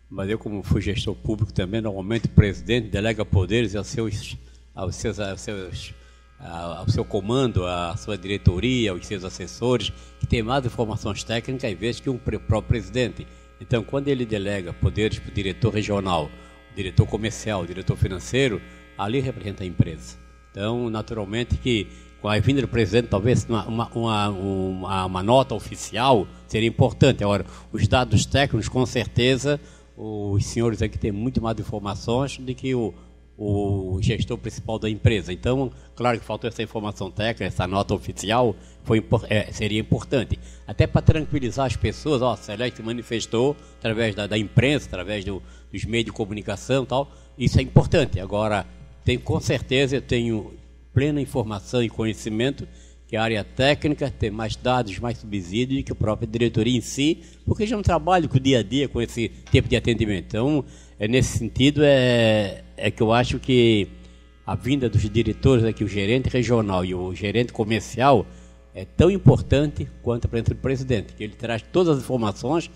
C: mas eu, como fui gestor público também, normalmente o presidente delega poderes ao seu comando, à sua diretoria, aos seus assessores, que tem mais informações técnicas, às vezes, que o próprio presidente. Então, quando ele delega poderes para o diretor regional, diretor comercial, diretor financeiro, ali representa a empresa. Então, naturalmente que com a vinda do presidente, talvez uma nota oficial seria importante. Agora, os dados técnicos, com certeza, os senhores aqui têm muito mais informações do que o gestor principal da empresa. Então, claro que faltou essa informação técnica, essa nota oficial, seria importante. Até para tranquilizar as pessoas, a Celeste manifestou através da imprensa, através dos meios de comunicação e tal, isso é importante. Agora, com certeza eu tenho plena informação e conhecimento que a área técnica tem mais dados, mais subsídios do que a própria diretoria em si, porque já não trabalho com o dia a dia com esse tipo de atendimento. Então, nesse sentido, que eu acho que a vinda dos diretores aqui, o gerente regional e o gerente comercial, é tão importante quanto a presença do presidente, que ele traz todas as informações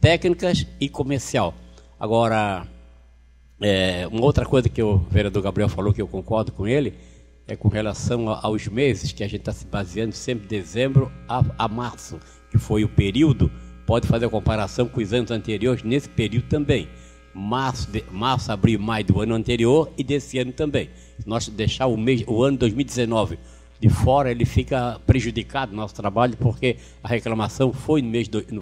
C: técnicas e comercial. Agora, uma outra coisa que o vereador Gabriel falou, que eu concordo com ele, é com relação aos meses, que a gente está se baseando sempre de dezembro a março, que foi o período, pode fazer a comparação com os anos anteriores, nesse período também. Março, abril, maio do ano anterior e desse ano também. Se nós deixar o ano 2019 de fora, ele fica prejudicado no nosso trabalho, porque a reclamação foi no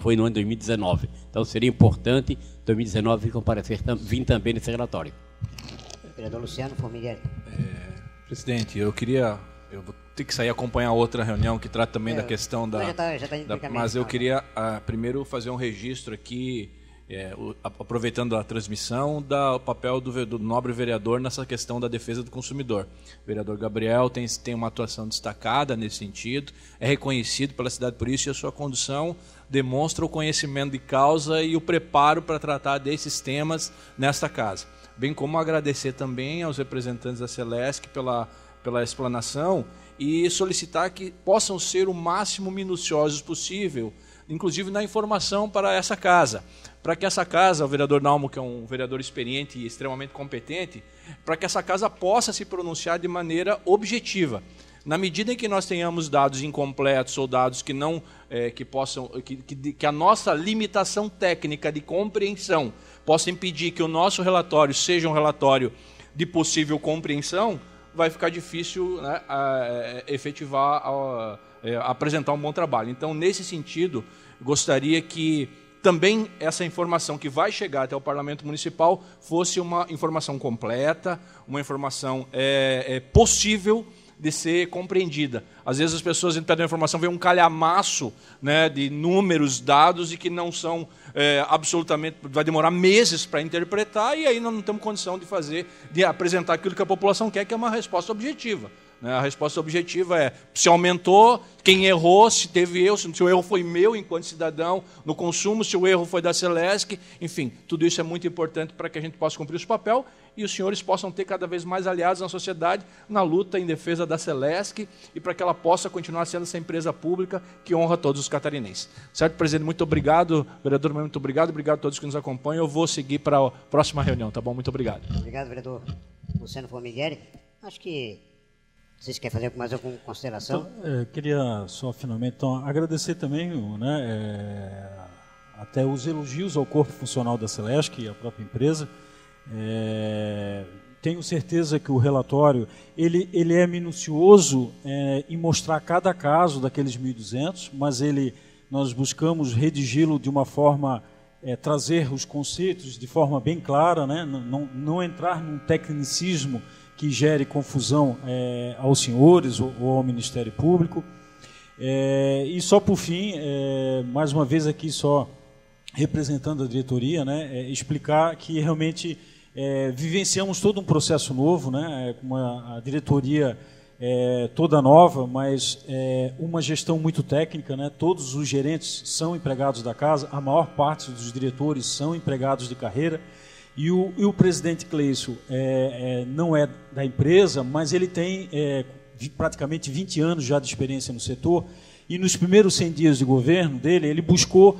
C: ano 2019. Então seria importante 2019 vir também nesse relatório.
A: Vereador Luciano Formigueri.
D: Presidente, eu vou ter que sair acompanhar outra reunião que trata também da questão da... Mas eu queria primeiro fazer um registro aqui, aproveitando a transmissão, do papel do nobre vereador nessa questão da defesa do consumidor. O vereador Gabriel tem uma atuação destacada nesse sentido, é reconhecido pela cidade por isso, e a sua condução demonstra o conhecimento de causa e o preparo para tratar desses temas nesta casa. Bem como agradecer também aos representantes da Celesc pela explanação e solicitar que possam ser o máximo minuciosos possível, inclusive na informação para essa casa. Para que essa casa, o vereador Nalmo, que é um vereador experiente e extremamente competente, para que essa casa possa se pronunciar de maneira objetiva. Na medida em que nós tenhamos dados incompletos ou dados que não que a nossa limitação técnica de compreensão possa impedir que o nosso relatório seja um relatório de possível compreensão, vai ficar difícil, né, apresentar um bom trabalho. Então, nesse sentido, gostaria que também essa informação que vai chegar até o Parlamento Municipal fosse uma informação completa, uma informação possível de ser compreendida. Às vezes as pessoas pedem a informação, vem um calhamaço, né, de números, dados, e que não são absolutamente... Vai demorar meses para interpretar, e aí nós não temos condição de apresentar aquilo que a população quer, que é uma resposta objetiva. A resposta objetiva é se aumentou, quem errou, se teve erro, se o erro foi meu enquanto cidadão no consumo, se o erro foi da Celesc, enfim, tudo isso é muito importante para que a gente possa cumprir esse papel e os senhores possam ter cada vez mais aliados na sociedade na luta em defesa da Celesc e para que ela possa continuar sendo essa empresa pública que honra todos os catarinenses. Certo, presidente? Muito obrigado. Vereador, muito obrigado. Obrigado a todos que nos acompanham. Eu vou seguir para a próxima reunião, tá bom? Muito obrigado.
A: Obrigado, vereador Luciano Formigueri. Acho que vocês querem fazer mais alguma consideração?
F: Então, queria só finalmente agradecer também, né, até os elogios ao corpo funcional da Celesc e à própria empresa. Tenho certeza que o relatório ele é minucioso em mostrar cada caso daqueles 1.200, mas nós buscamos redigi-lo de uma forma, trazer os conceitos de forma bem clara, né, não entrar num tecnicismo que gere confusão aos senhores ou ao Ministério Público. E só por fim, mais uma vez aqui só representando a diretoria, né, explicar que realmente vivenciamos todo um processo novo, né, com a diretoria toda nova, mas uma gestão muito técnica, né, todos os gerentes são empregados da casa, a maior parte dos diretores são empregados de carreira. E o presidente Cleício não é da empresa, mas ele tem praticamente 20 anos já de experiência no setor, e nos primeiros 100 dias de governo dele, ele buscou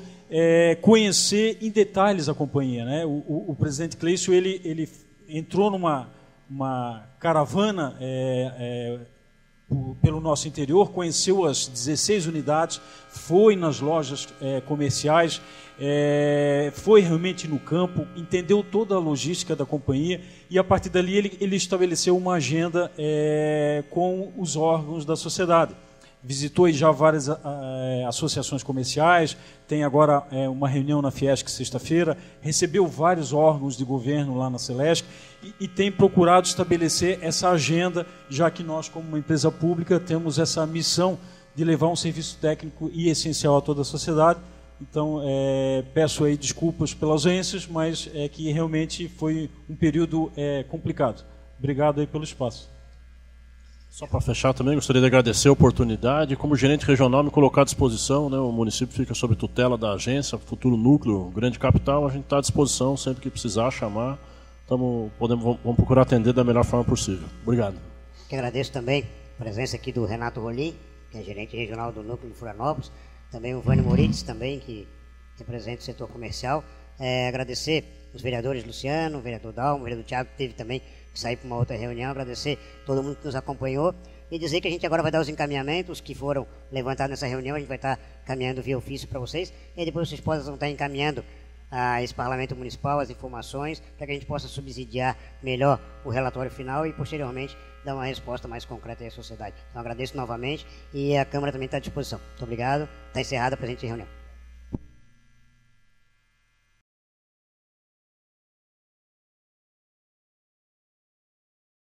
F: conhecer em detalhes a companhia, né? O presidente Cleício ele entrou numa caravana pelo nosso interior, conheceu as 16 unidades, foi nas lojas comerciais, foi realmente no campo, entendeu toda a logística da companhia e, a partir dali, ele estabeleceu uma agenda com os órgãos da sociedade. Visitou já várias associações comerciais, tem agora uma reunião na Fiesc sexta-feira, recebeu vários órgãos de governo lá na Celesc e tem procurado estabelecer essa agenda, já que nós, como uma empresa pública, temos essa missão de levar um serviço técnico e essencial a toda a sociedade. Então, peço aí desculpas pelas ausências, mas que realmente foi um período complicado. Obrigado aí pelo espaço.
E: Só para fechar também, gostaria de agradecer a oportunidade. Como gerente regional, me colocar à disposição, né? O município fica sob tutela da agência, futuro núcleo, grande capital, a gente está à disposição sempre que precisar, chamar. Vamos procurar atender da melhor forma possível. Obrigado.
A: Que agradeço também a presença aqui do Renato Rolim, que é gerente regional do núcleo de Florianópolis, também o Vânio Moritz, também, que é presidente do setor comercial. Agradecer os vereadores Luciano, o vereador Dalmo, o vereador Thiago, que teve também que sair para uma outra reunião, agradecer todo mundo que nos acompanhou e dizer que a gente agora vai dar os encaminhamentos que foram levantados nessa reunião, a gente vai estar caminhando via ofício para vocês e depois vocês possam estar encaminhando a esse Parlamento Municipal as informações para que a gente possa subsidiar melhor o relatório final e posteriormente dar uma resposta mais concreta à sociedade. Então agradeço novamente e a Câmara também está à disposição. Muito obrigado, está encerrada a presente reunião.